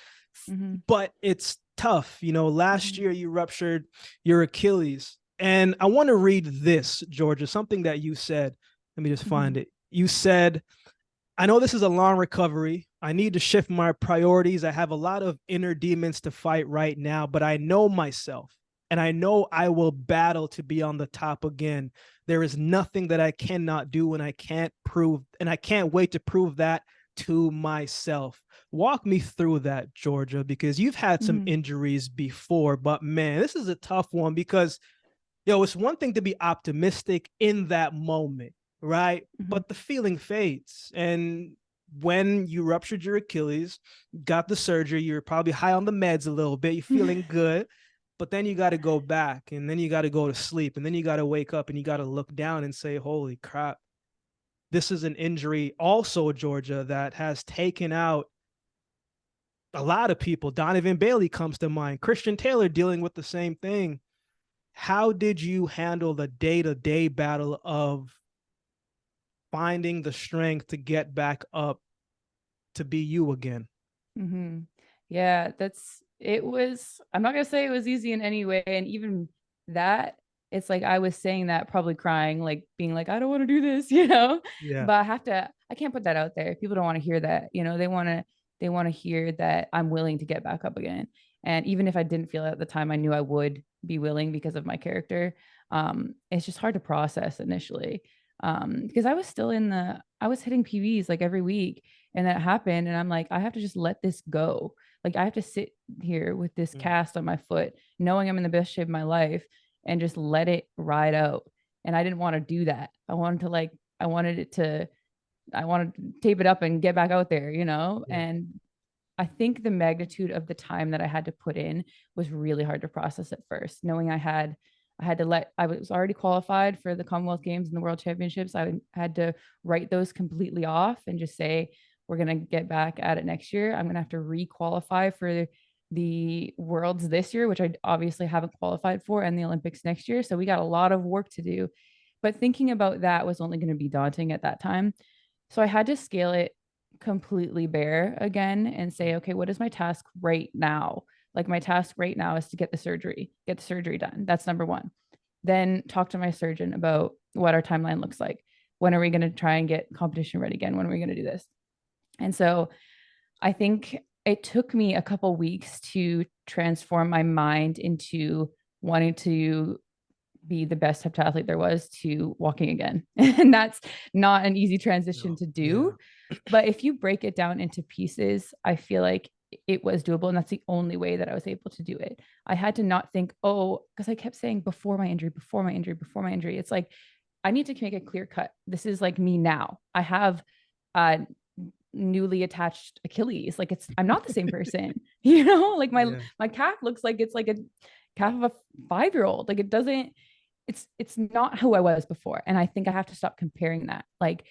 [SPEAKER 2] Mm-hmm.
[SPEAKER 1] but it's tough. Last
[SPEAKER 2] Mm-hmm.
[SPEAKER 1] year you ruptured your Achilles. And I want to read this, Georgia, something that you said. Let me just
[SPEAKER 2] Mm-hmm.
[SPEAKER 1] find it. You said, I know this is a long recovery. I need to shift my priorities. I have a lot of inner demons to fight right now, but I know myself and I know I will battle to be on the top again. There is nothing that I cannot do and I can't prove, and I can't wait to prove that to myself. Walk me through that, Georgia, because you've had some
[SPEAKER 2] Mm-hmm.
[SPEAKER 1] injuries before, but man, this is a tough one because it's one thing to be optimistic in that moment, right?
[SPEAKER 2] Mm-hmm.
[SPEAKER 1] But the feeling fades. And when you ruptured your Achilles, got the surgery, you're probably high on the meds a little bit, you're feeling good, but then you got to go back and then you got to go to sleep and then you got to wake up and you got to look down and say, holy crap, this is an injury also, Georgia, that has taken out a lot of people. Donovan Bailey comes to mind. Christian Taylor dealing with the same thing. How did you handle the day-to-day battle of finding the strength to get back up to be you again?
[SPEAKER 2] Mm-hmm. Yeah, it was, I'm not gonna say it was easy in any way. And even that, it's like I was saying that probably crying, like being like, I don't want to do this,
[SPEAKER 1] Yeah.
[SPEAKER 2] but I can't put that out there. People don't want to hear that, they want to hear that I'm willing to get back up again. And even if I didn't feel it at the time, I knew I would be willing because of my character. It's just hard to process initially. Because I was hitting PBs like every week, and that happened. And I'm like, I have to just let this go. Like I have to sit here with this cast on my foot, knowing I'm in the best shape of my life, and just let it ride out. And I didn't want to do that. I wanted to tape it up and get back out there,
[SPEAKER 1] Yeah.
[SPEAKER 2] And I think the magnitude of the time that I had to put in was really hard to process at first, knowing I was already qualified for the Commonwealth Games and the World Championships. I had to write those completely off and just say, we're going to get back at it next year. I'm going to have to re-qualify for the Worlds this year, which I obviously haven't qualified for, and the Olympics next year. So we got a lot of work to do. But thinking about that was only going to be daunting at that time. So I had to scale it completely bare again and say, okay, what is my task right now? Like my task right now is to get the surgery done. That's number one. Then talk to my surgeon about what our timeline looks like. When are we going to try and get competition ready again? When are we going to do this? And so I think it took me a couple weeks to transform my mind into wanting to be the best heptathlete there was to walking again. And that's not an easy transition
[SPEAKER 1] No.
[SPEAKER 2] to
[SPEAKER 1] Yeah.
[SPEAKER 2] do. But if you break it down into pieces, I feel like it was doable. And that's the only way that I was able to do it. I had to not think, oh, because I kept saying before my injury, before my injury, before my injury. It's like, I need to make a clear cut. This is like me now. I have a newly attached Achilles. Like I'm not the same person, like
[SPEAKER 1] Yeah.
[SPEAKER 2] my calf looks like it's like a calf of a 5-year-old. Like it doesn't, it's not who I was before. And I think I have to stop comparing that. Like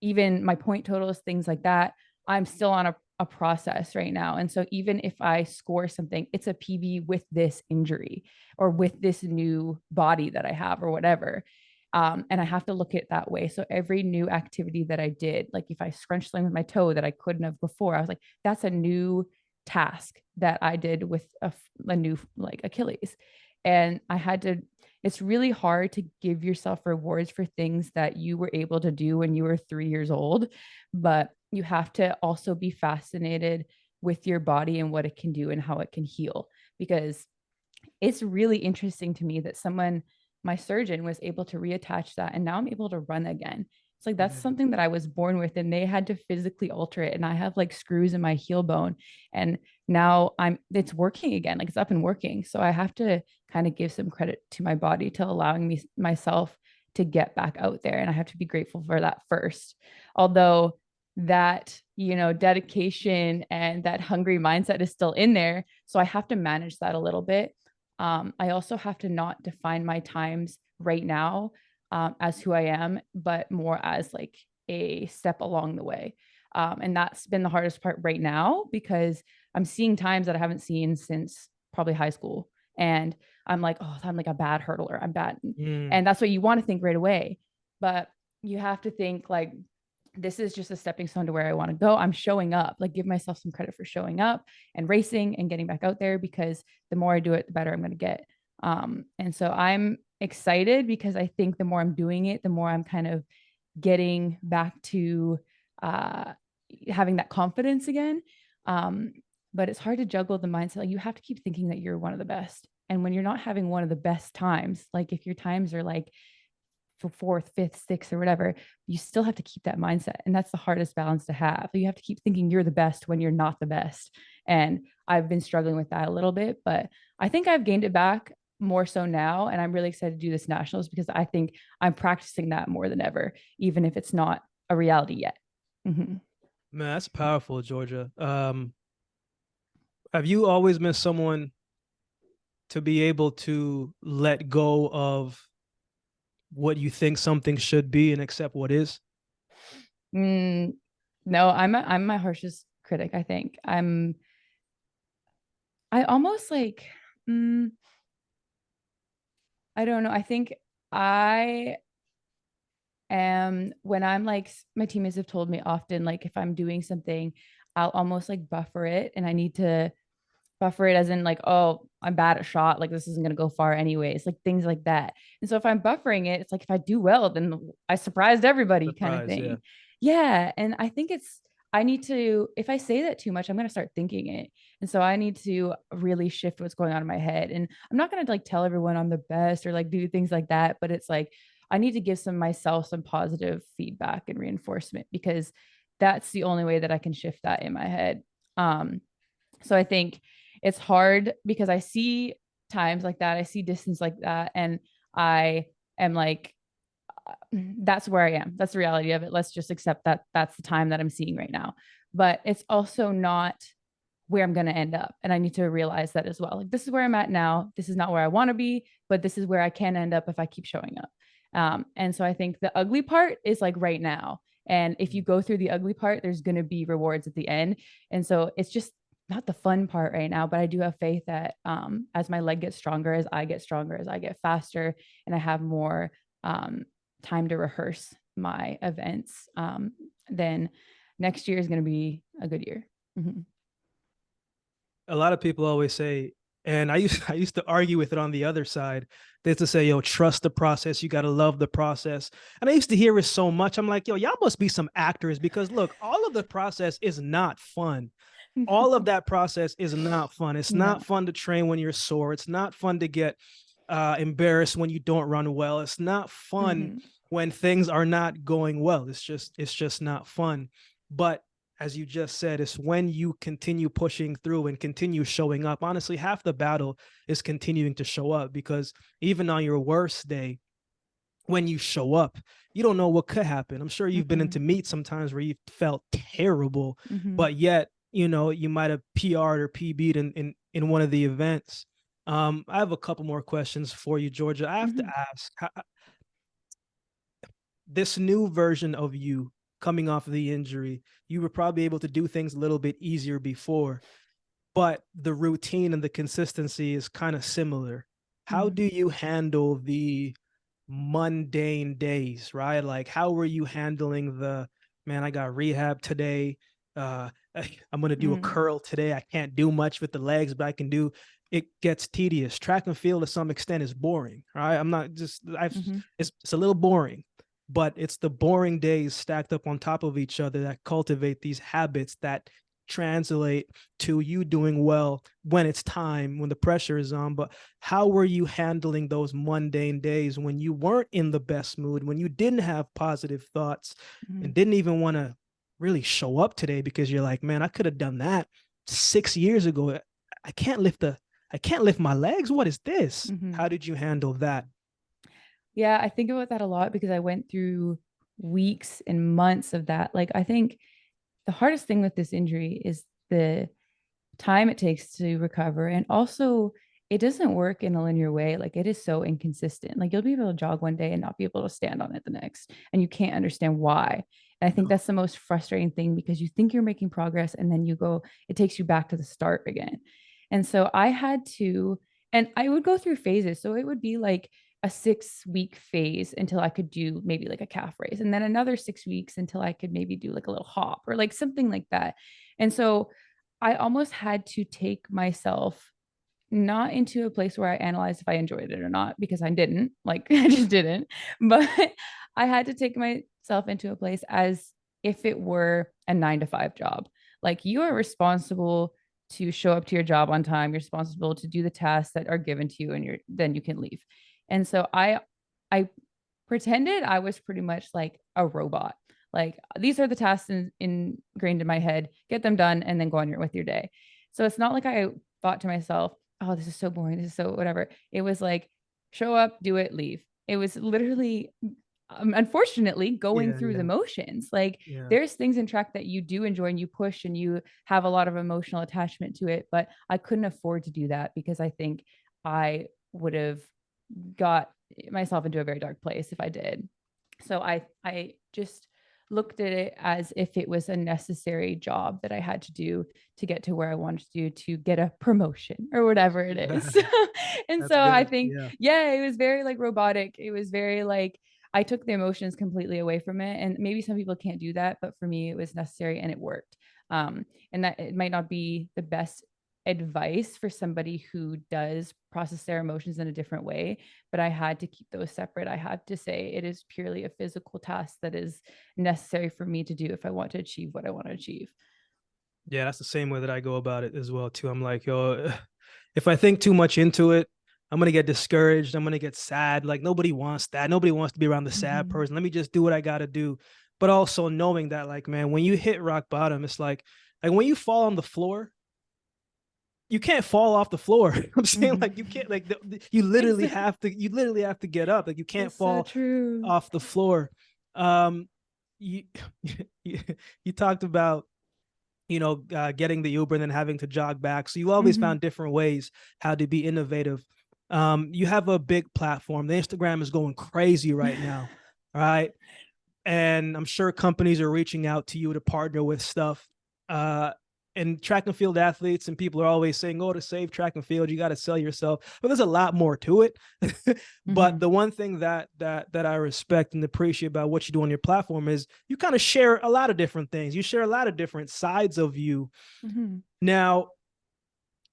[SPEAKER 2] even my point totals, things like that, I'm still on a process right now. And so even if I score something, it's a PB with this injury or with this new body that I have or whatever. And I have to look at it that way. So every new activity that I did, like if I scrunch sling with my toe that I couldn't have before, I was like, that's a new task that I did with a new like Achilles. And I had to, it's really hard to give yourself rewards for things that you were able to do when you were 3 years old, but you have to also be fascinated with your body and what it can do and how it can heal, because it's really interesting to me that my surgeon was able to reattach that and now I'm able to run again. It's like that's
[SPEAKER 1] Yeah.
[SPEAKER 2] something that I was born with and they had to physically alter it. And I have like screws in my heel bone. And now it's working again, like it's up and working. So I have to kind of give some credit to my body to allowing myself to get back out there. And I have to be grateful for that first. Although that, dedication and that hungry mindset is still in there. So I have to manage that a little bit. I also have to not define my times right now as who I am, but more as like a step along the way. And that's been the hardest part right now because I'm seeing times that I haven't seen since probably high school. And I'm like, oh, I'm like a bad hurdler. I'm bad.
[SPEAKER 1] Mm.
[SPEAKER 2] And that's what you want to think right away. But you have to think like, this is just a stepping stone to where I want to go. I'm showing up, like give myself some credit for showing up and racing and getting back out there because the more I do it, the better I'm going to get. And so I'm excited because I think the more I'm doing it, the more I'm kind of getting back to having that confidence again. But it's hard to juggle the mindset. Like you have to keep thinking that you're one of the best. And when you're not having one of the best times, like if your times are like for fourth, fifth, sixth, or whatever, you still have to keep that mindset. And that's the hardest balance to have. You have to keep thinking you're the best when you're not the best. And I've been struggling with that a little bit, but I think I've gained it back more so now. And I'm really excited to do this nationals because I think I'm practicing that more than ever, even if it's not a reality yet. Mm-hmm.
[SPEAKER 1] Man, that's powerful, Georgia. Have you always been someone to be able to let go of what you think something should be and accept what is?
[SPEAKER 2] No, I'm my harshest critic. I think I almost like, mm, I don't know. I think I when I'm like, my teammates have told me often, like if I'm doing something, I'll almost like buffer it, and I need to buffer it as in like, oh, I'm bad at shot, like this isn't going to go far anyways, like things like that. And so if I'm buffering it, it's like if I do well, then I surprised everybody kind of
[SPEAKER 1] Surprise, yeah.
[SPEAKER 2] thing. Yeah. And I think I need to, if I say that too much, I'm going to start thinking it. And so I need to really shift what's going on in my head. And I'm not going to like tell everyone I'm the best or like do things like that, but it's like I need to give myself some positive feedback and reinforcement, because that's the only way that I can shift that in my head. So I think it's hard because I see times like that, I see distance like that, and I am like, that's where I am. That's the reality of it. Let's just accept that that's the time that I'm seeing right now. But it's also not where I'm going to end up. And I need to realize that as well. Like, this is where I'm at now. This is not where I want to be, but this is where I can end up if I keep showing up. And so I think the ugly part is like right now. And if you go through the ugly part, there's going to be rewards at the end. And so it's just not the fun part right now, but I do have faith that as my leg gets stronger, as I get stronger, as I get faster, and I have more time to rehearse my events, then next year is going to be a good year. Mm-hmm.
[SPEAKER 1] A lot of people always say, and I used to argue with it on the other side. They used to say, yo, trust the process. You got to love the process. And I used to hear it so much. I'm like, yo, y'all must be some actors, because look, all of the process is not fun. All of that process is not fun. It's
[SPEAKER 2] No.
[SPEAKER 1] not fun to train when you're sore. It's not fun to get embarrassed when you don't run well. It's not fun
[SPEAKER 2] Mm-hmm.
[SPEAKER 1] when things are not going well. It's just not fun. But as you just said, it's when you continue pushing through and continue showing up. Honestly, half the battle is continuing to show up, because even on your worst day, when you show up, you don't know what could happen. I'm sure you've been
[SPEAKER 2] Mm-hmm.
[SPEAKER 1] into meets sometimes where you felt terrible,
[SPEAKER 2] Mm-hmm.
[SPEAKER 1] but yet, you might have PR'd or PB'd in one of the events. I have a couple more questions for you, Georgia. I have to
[SPEAKER 2] Mm-hmm.
[SPEAKER 1] ask, this new version of you coming off of the injury, you were probably able to do things a little bit easier before, but the routine and the consistency is kind of similar. How
[SPEAKER 2] Mm-hmm.
[SPEAKER 1] do you handle the mundane days, right? Like, how were you handling the, man, I got rehab today. I'm going to do a
[SPEAKER 2] Mm-hmm.
[SPEAKER 1] curl today. I can't do much with the legs, but I can do, it gets tedious. Track and field to some extent is boring, right? I'm not just,
[SPEAKER 2] Mm-hmm.
[SPEAKER 1] it's a little boring, but it's the boring days stacked up on top of each other that cultivate these habits that translate to you doing well when it's time, when the pressure is on. But how were you handling those mundane days when you weren't in the best mood, when you didn't have positive thoughts
[SPEAKER 2] Mm-hmm.
[SPEAKER 1] and didn't even want to really show up today because you're like, man, I could have done that 6 years ago. I can't lift my legs. What is this?
[SPEAKER 2] Mm-hmm.
[SPEAKER 1] How did you handle that?
[SPEAKER 2] Yeah, I think about that a lot because I went through weeks and months of that. Like, I think the hardest thing with this injury is the time it takes to recover. And also, it doesn't work in a linear way. Like, it is so inconsistent. Like, you'll be able to jog one day and not be able to stand on it the next. And you can't understand why. And I think
[SPEAKER 1] No.
[SPEAKER 2] that's the most frustrating thing, because you think you're making progress and then it takes you back to the start again. And so I had to, and I would go through phases. So it would be like a 6 week phase until I could do maybe like a calf raise, and then another 6 weeks until I could maybe do like a little hop or like something like that. And so I almost had to take myself not into a place where I analyzed if I enjoyed it or not, because I didn't, like, I just didn't. But I had to take myself into a place as if it were a 9 to 5 job. Like, you are responsible to show up to your job on time. You're responsible to do the tasks that are given to you, and then you can leave. And so I pretended I was pretty much like a robot. Like, these are the tasks ingrained in my head, get them done, and then go on with your day. So it's not like I thought to myself, oh, this is so boring. This is so whatever. It was like, show up, do it, leave. It was literally, unfortunately, going
[SPEAKER 1] Yeah,
[SPEAKER 2] through the
[SPEAKER 1] yeah,
[SPEAKER 2] motions. Like,
[SPEAKER 1] yeah.
[SPEAKER 2] there's things in track that you do enjoy and you push and you have a lot of emotional attachment to it. But I couldn't afford to do that, because I think I would have got myself into a very dark place if I did. So I just looked at it as if it was a necessary job that I had to do to get to where I wanted to do, to get a promotion or whatever it is. And
[SPEAKER 1] That's
[SPEAKER 2] so I
[SPEAKER 1] good.
[SPEAKER 2] think,
[SPEAKER 1] Yeah.
[SPEAKER 2] yeah, it was very like robotic. It was very like, I took the emotions completely away from it. And maybe some people can't do that, but for me, it was necessary and it worked. And that it might not be the best advice for somebody who does process their emotions in a different way, but I had to keep those separate. I had to say it is purely a physical task that is necessary for me to do if I want to achieve what I want to achieve.
[SPEAKER 1] Yeah, that's the same way that I go about it as well too. I'm like, yo, if I think too much into it, I'm gonna get discouraged. I'm gonna get sad. Like nobody wants that. Nobody wants to be around the sad
[SPEAKER 2] Mm-hmm.
[SPEAKER 1] person. Let me just do what I gotta do. But also knowing that, like, man, when you hit rock bottom, it's like when you fall on the floor, you can't fall off the floor. I'm saying
[SPEAKER 2] Mm-hmm.
[SPEAKER 1] like you can't like you literally
[SPEAKER 2] Exactly.
[SPEAKER 1] have to get up. Like you can't
[SPEAKER 2] It's so
[SPEAKER 1] fall
[SPEAKER 2] true.
[SPEAKER 1] off the floor. Um, you you, you talked about getting the Uber and then having to jog back. So you always
[SPEAKER 2] Mm-hmm.
[SPEAKER 1] found different ways how to be innovative. You have a big platform. The Instagram is going crazy right now. All right. And I'm sure companies are reaching out to you to partner with stuff. Uh, and track and field athletes and people are always saying, "Oh, to save track and field, you got to sell yourself." But there's a lot more to it.
[SPEAKER 2] Mm-hmm.
[SPEAKER 1] But the one thing that I respect and appreciate about what you do on your platform is you kind of share a lot of different things. You share a lot of different sides of you.
[SPEAKER 2] Mm-hmm.
[SPEAKER 1] Now,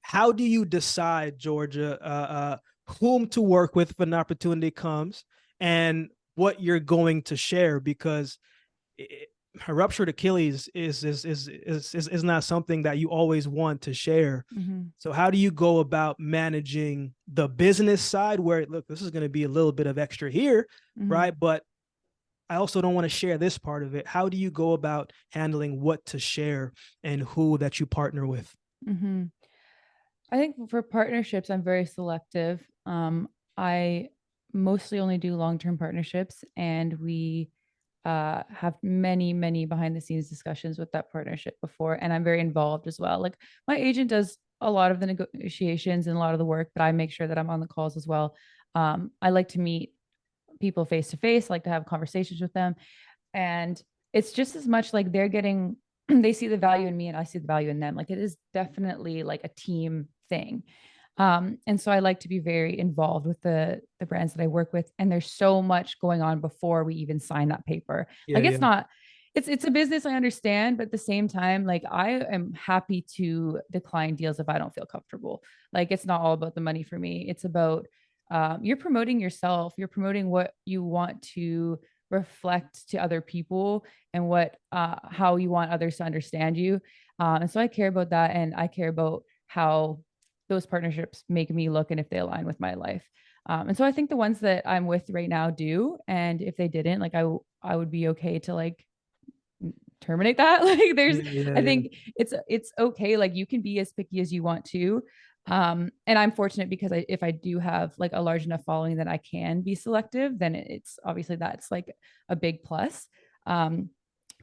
[SPEAKER 1] how do you decide, Georgia, whom to work with if an opportunity comes, and what you're going to share? Because a ruptured Achilles is not something that you always want to share.
[SPEAKER 2] Mm-hmm.
[SPEAKER 1] So how do you go about managing the business side where, look, this is going to be a little bit of extra here,
[SPEAKER 2] Mm-hmm.
[SPEAKER 1] right? But I also don't want to share this part of it. How do you go about handling what to share and who that you partner with?
[SPEAKER 2] Mm-hmm. I think for partnerships, I'm very selective. I mostly only do long-term partnerships, and we have many, many behind the scenes discussions with that partnership before. And I'm very involved as well. Like my agent does a lot of the negotiations and a lot of the work, but I make sure that I'm on the calls as well. I like to meet people face to face, like to have conversations with them. And it's just as much like they're getting, they see the value in me and I see the value in them. Like it is definitely like a team thing. And so I like to be very involved with the brands that I work with. And there's so much going on before we even sign that paper.
[SPEAKER 1] Yeah,
[SPEAKER 2] Like
[SPEAKER 1] yeah,
[SPEAKER 2] it's not, it's a business, I understand, but at the same time, like I am happy to decline deals if I don't feel comfortable. Like it's not all about the money for me. It's about you're promoting yourself, you're promoting what you want to reflect to other people and what how you want others to understand you. And so I care about that, and I care about how those partnerships make me look and if they align with my life. And so I think the ones that I'm with right now do, and if they didn't, like I would be okay to like terminate that. Like there's,
[SPEAKER 1] yeah, yeah,
[SPEAKER 2] I
[SPEAKER 1] yeah.
[SPEAKER 2] think it's okay. Like you can be as picky as you want to. And I'm fortunate because if I do have like a large enough following that I can be selective, then it's obviously that's like a big plus. Um,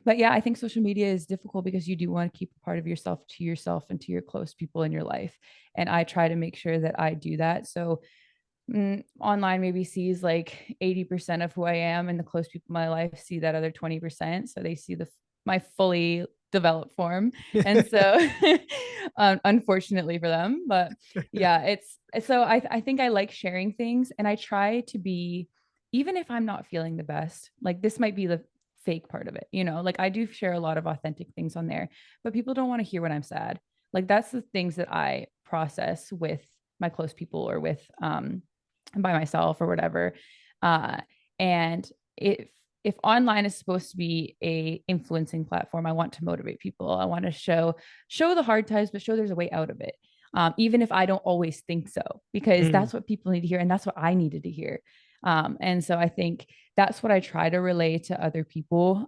[SPEAKER 2] but yeah, I think social media is difficult because you do want to keep a part of yourself to yourself and to your close people in your life. And I try to make sure that I do that. So online maybe sees like 80% of who I am, and the close people in my life see that other 20%. So they see my fully developed form. And so unfortunately for them, but yeah, it's so I think I like sharing things, and I try to be, even if I'm not feeling the best, like this might be the fake part of it, like I do share a lot of authentic things on there, but people don't want to hear when I'm sad. Like that's the things that I process with my close people or with by myself or whatever. Uh, and if online is supposed to be a influencing platform, I want to motivate people. I want to show the hard times, but show there's a way out of it. Even if I don't always think so, because
[SPEAKER 1] Mm,
[SPEAKER 2] that's what people need to hear, and that's what I needed to hear. And so I think that's what I try to relay to other people.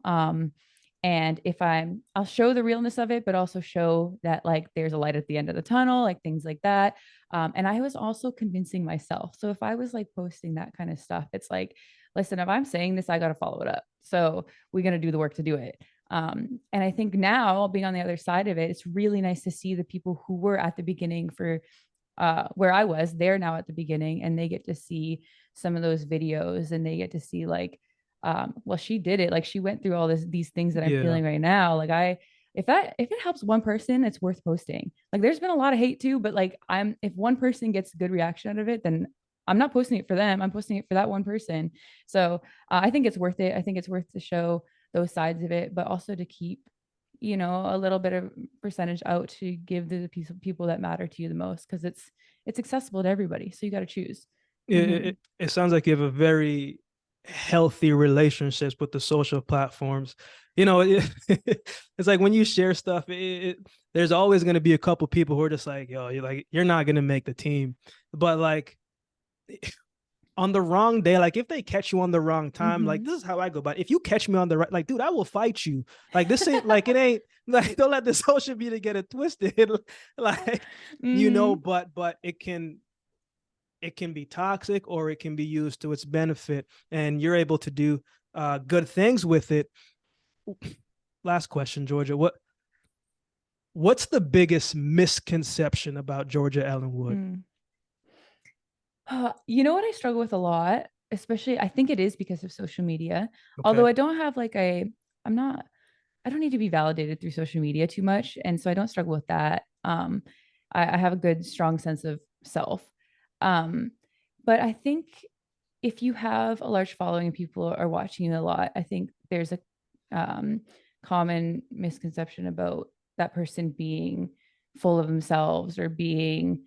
[SPEAKER 2] And if I'll show the realness of it, but also show that like there's a light at the end of the tunnel, like things like that. And I was also convincing myself. So if I was like posting that kind of stuff, it's like, listen, if I'm saying this, I got to follow it up. So we're going to do the work to do it. And I think now being on the other side of it, it's really nice to see the people who were at the beginning for where I was, they're now at the beginning, and they get to see some of those videos, and they get to see like well, she did it. Like she went through all these things that I'm
[SPEAKER 1] Yeah.
[SPEAKER 2] feeling right now. Like if it helps one person, it's worth posting. Like there's been a lot of hate too, but like if one person gets a good reaction out of it, then I'm not posting it for them. I'm posting it for that one person. So I think it's worth it. I think it's worth to show those sides of it, but also to keep, a little bit of percentage out to give to the piece of people that matter to you the most, because it's accessible to everybody. So you got to choose.
[SPEAKER 1] It sounds like you have a very healthy relationships with the social platforms. It's like when you share stuff, there's always going to be a couple people who are just like, yo, you're not going to make the team. But like on the wrong day, like if they catch you on the wrong time, like this is how I go about it. If you catch me on the right, like, dude, I will fight you. Like this ain't like it ain't like don't let the social media get it twisted. Like, but it can be toxic or it can be used to its benefit, and you're able to do good things with it. Last question, Georgia. What's the biggest misconception about Georgia Ellenwood?
[SPEAKER 2] You know what I struggle with a lot, especially I think it is because of social media.
[SPEAKER 1] Okay.
[SPEAKER 2] Although I don't have I don't need to be validated through social media too much. And so I don't struggle with that. I have a good, strong sense of self. Um, but I think if you have a large following and people are watching you a lot, I think there's a common misconception about that person being full of themselves or being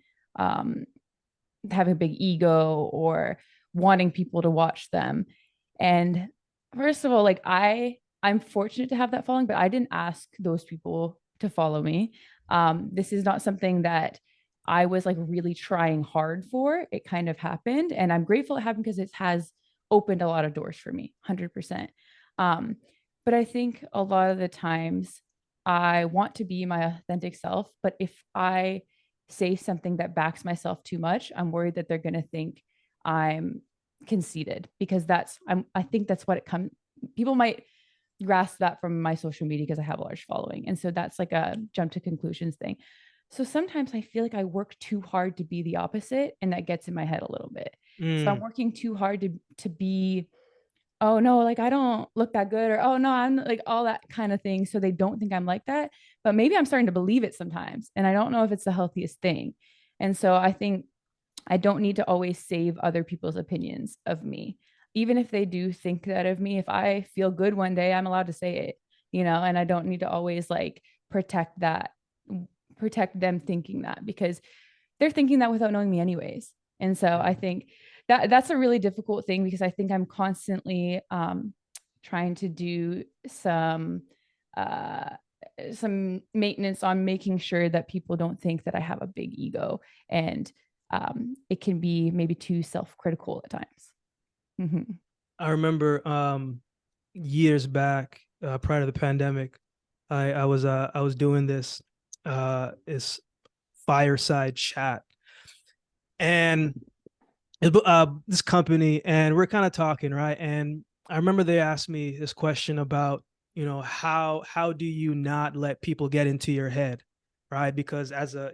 [SPEAKER 2] having a big ego or wanting people to watch them. And first of all, like I'm fortunate to have that following, but I didn't ask those people to follow me. This is not something that I was like really trying hard for. It kind of happened, and I'm grateful it happened because it has opened a lot of doors for me, 100%. But I think a lot of the times I want to be my authentic self, but if I say something that backs myself too much, I'm worried that they're going to think I'm conceited, because I think that's what it comes. People might grasp that from my social media because I have a large following. And so that's like a jump to conclusions thing. So sometimes I feel like I work too hard to be the opposite, and that gets in my head a little bit. So I'm working too hard to be, oh no, like I don't look that good, or oh no, I'm like all that kind of thing. So they don't think I'm like that. But maybe I'm starting to believe it sometimes. And I don't know if it's the healthiest thing. And so I think I don't need to always save other people's opinions of me. Even if they do think that of me, if I feel good one day, I'm allowed to say it, and I don't need to always like protect them thinking that, because they're thinking that without knowing me anyways. And so I think that's a really difficult thing, because I think I'm constantly trying to do some maintenance on making sure that people don't think that I have a big ego, and it can be maybe too self-critical at times.
[SPEAKER 1] I remember years back, prior to the pandemic, I was doing this fireside chat, and this company, and we're kind of talking, right? And I remember they asked me this question about, how do you not let people get into your head, right? Because as a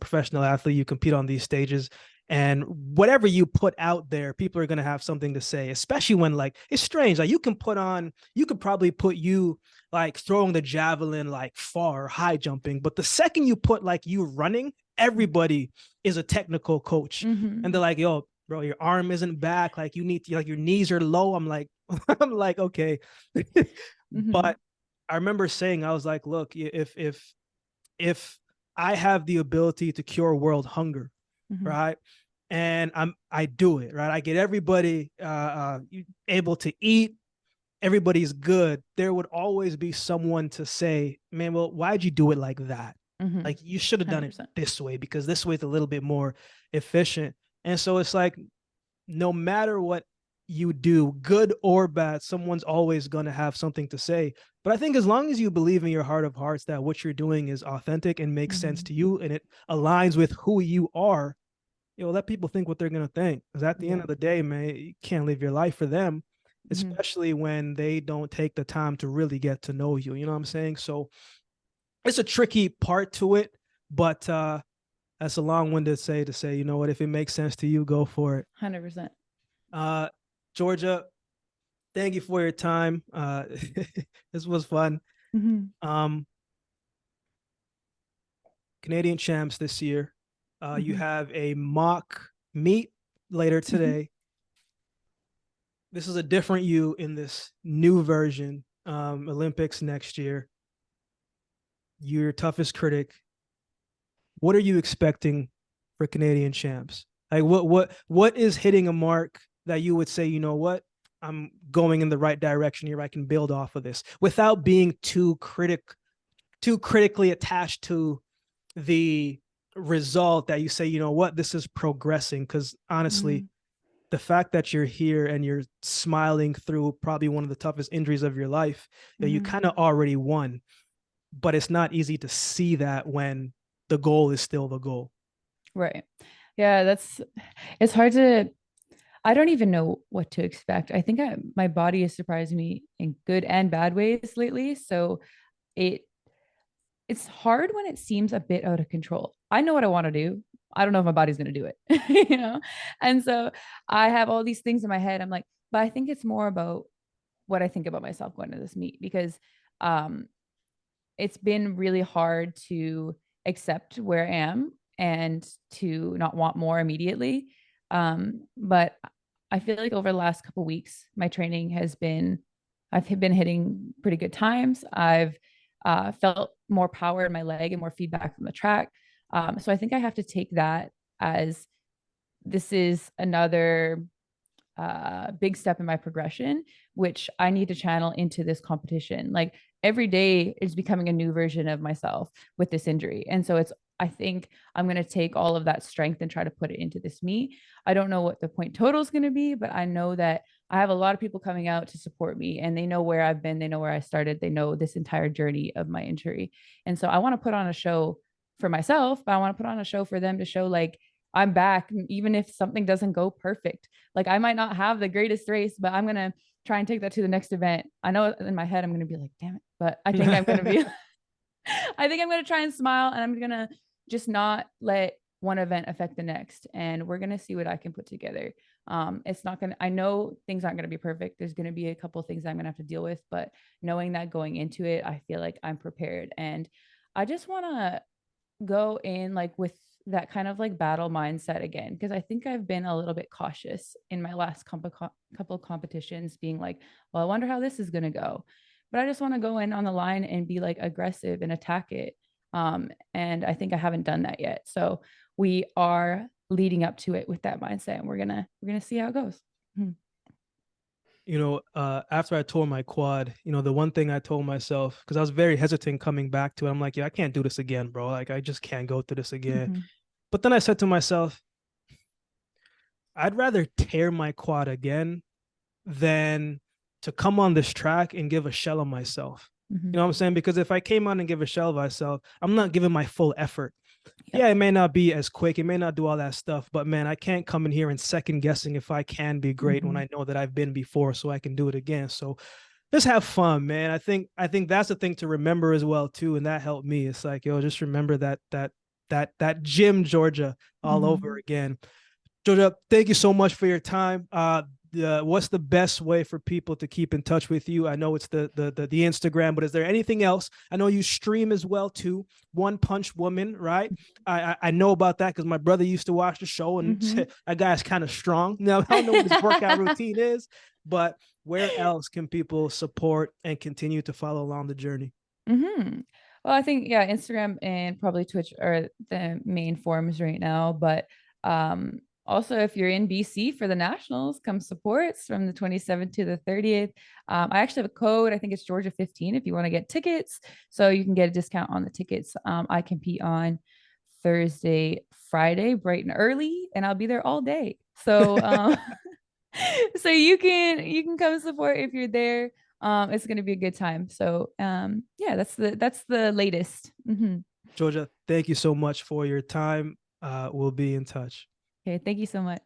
[SPEAKER 1] professional athlete, you compete on these stages, and whatever you put out there, people are going to have something to say, especially when, like, it's strange. Like, you could probably put you like throwing the javelin like far, high jumping, but the second you put like you running, everybody is a technical coach. And they're like, yo, bro, your arm isn't back. Like, you need to, like, your knees are low. I'm like, okay. But I remember saying, I was like, look, if I have the ability to cure world hunger, right? And I do it, right? I get everybody able to eat. Everybody's good. There would always be someone to say, man, well, why'd you do it like that? Like, you should have done it
[SPEAKER 2] 100%.
[SPEAKER 1] this way, because this way is a little bit more efficient. And so it's like, no matter what you do, good or bad, someone's always going to have something to say. But I think as long as you believe in your heart of hearts that what you're doing is authentic and makes sense to you, and it aligns with who you are, let people think what they're going to think. Because at the end of the day, man, you can't live your life for them, especially when they don't take the time to really get to know you. You know what I'm saying? So it's a tricky part to it, but that's a long-winded to say, you know what, if it makes sense to you, go for it.
[SPEAKER 2] 100%.
[SPEAKER 1] Georgia, Thank you for your time. This was fun.
[SPEAKER 2] Mhm.
[SPEAKER 1] Um, Canadian champs this year. You
[SPEAKER 2] Mhm.
[SPEAKER 1] have a mock meet later
[SPEAKER 2] Mhm.
[SPEAKER 1] today. This is a different you in this new version. Olympics next year. Your toughest critic. What are you expecting for Canadian champs? Like what is hitting a mark that you would say, you know what, I'm going in the right direction here. I can build off of this without being too critically attached to the result that you say, you know what, this is progressing. Because honestly,
[SPEAKER 2] Mhm.
[SPEAKER 1] the fact that you're here and you're smiling through probably one of the toughest injuries of your life, you
[SPEAKER 2] Mhm.
[SPEAKER 1] kind of already won. But it's not easy to see that when the goal is still the goal.
[SPEAKER 2] Right. Yeah, it's hard to I don't even know what to expect. I think my body has surprised me in good and bad ways lately. So it it's hard when it seems a bit out of control. I know what I want to do. I don't know if my body's going to do it, you know? And so I have all these things in my head. I'm like, but I think it's more about what I think about myself going to this meet because um it's been really hard to accept where I am and to not want more immediately. But I feel like over the last couple of weeks, my training has been, I've been hitting pretty good times. I've felt more power in my leg and more feedback from the track. So I think I have to take that as this is another big step in my progression, which I need to channel into this competition. Like every day is becoming a new version of myself with this injury. And so I think I'm going to take all of that strength and try to put it into this meet. I don't know what the point total is going to be, but I know that I have a lot of people coming out to support me and they know where I've been. They know where I started. They know this entire journey of my injury. And so I want to put on a show for myself, but I want to put on a show for them to show like I'm back, even if something doesn't go perfect. Like I might not have the greatest race, but I'm gonna try and take that to the next event. I know in my head I'm gonna be like, damn it, but I think I'm gonna be I think I'm gonna try and smile and I'm gonna just not let one event affect the next. And we're gonna see what I can put together. It's not gonna, I know things aren't gonna be perfect. There's gonna be a couple of things I'm gonna have to deal with, but knowing that going into it, I feel like I'm prepared. And I just wanna go in like with that kind of like battle mindset again because I think I've been a little bit cautious in my last couple competitions being like, well, I wonder how this is going to go. But I just want to go in on the line and be like aggressive and attack it. And I think I haven't done that yet. So we are leading up to it with that mindset and we're going to see how it goes.
[SPEAKER 1] After I tore my quad, the one thing I told myself, because I was very hesitant coming back to it, I'm like, yeah, I can't do this again, bro. Like, I just can't go through this again.
[SPEAKER 2] Mm-hmm.
[SPEAKER 1] But then I said to myself, I'd rather tear my quad again than to come on this track and give a shell of myself.
[SPEAKER 2] Mm-hmm.
[SPEAKER 1] You know what I'm saying? Because if I came on and give a shell of myself, I'm not giving my full effort.
[SPEAKER 2] Yep.
[SPEAKER 1] Yeah, it may not be as quick, it may not do all that stuff, but man, I can't come in here and second guessing if I can be great when
[SPEAKER 2] Mm-hmm.
[SPEAKER 1] I know that I've been before, so I can do it again. So just have fun, man. I think that's the thing to remember as well too, and that helped me. It's like, yo, just remember that gym, Georgia, all over
[SPEAKER 2] Mm-hmm.
[SPEAKER 1] again. Georgia, thank you so much for your time. What's the best way for people to keep in touch with you? I know it's the Instagram, but is there anything else? I know you stream as well too. One Punch Woman, right? I know about that because my brother used to watch the show, and
[SPEAKER 2] Mm-hmm.
[SPEAKER 1] that guy's kind of strong. Now I don't know what his workout routine is, but where else can people support and continue to follow along the journey?
[SPEAKER 2] Mm-hmm. Well, I think yeah, Instagram and probably Twitch are the main forms right now. But also, if you're in BC for the nationals, come support. It's from the 27th to the 30th. I actually have a code. I think it's Georgia 15 if you want to get tickets, so you can get a discount on the tickets. I compete on Thursday, Friday, bright and early, and I'll be there all day. So so you can come support if you're there. It's gonna be a good time. So yeah, that's the latest.
[SPEAKER 1] Georgia, thank you so much for your time. We'll be in touch.
[SPEAKER 2] Okay, thank you so much.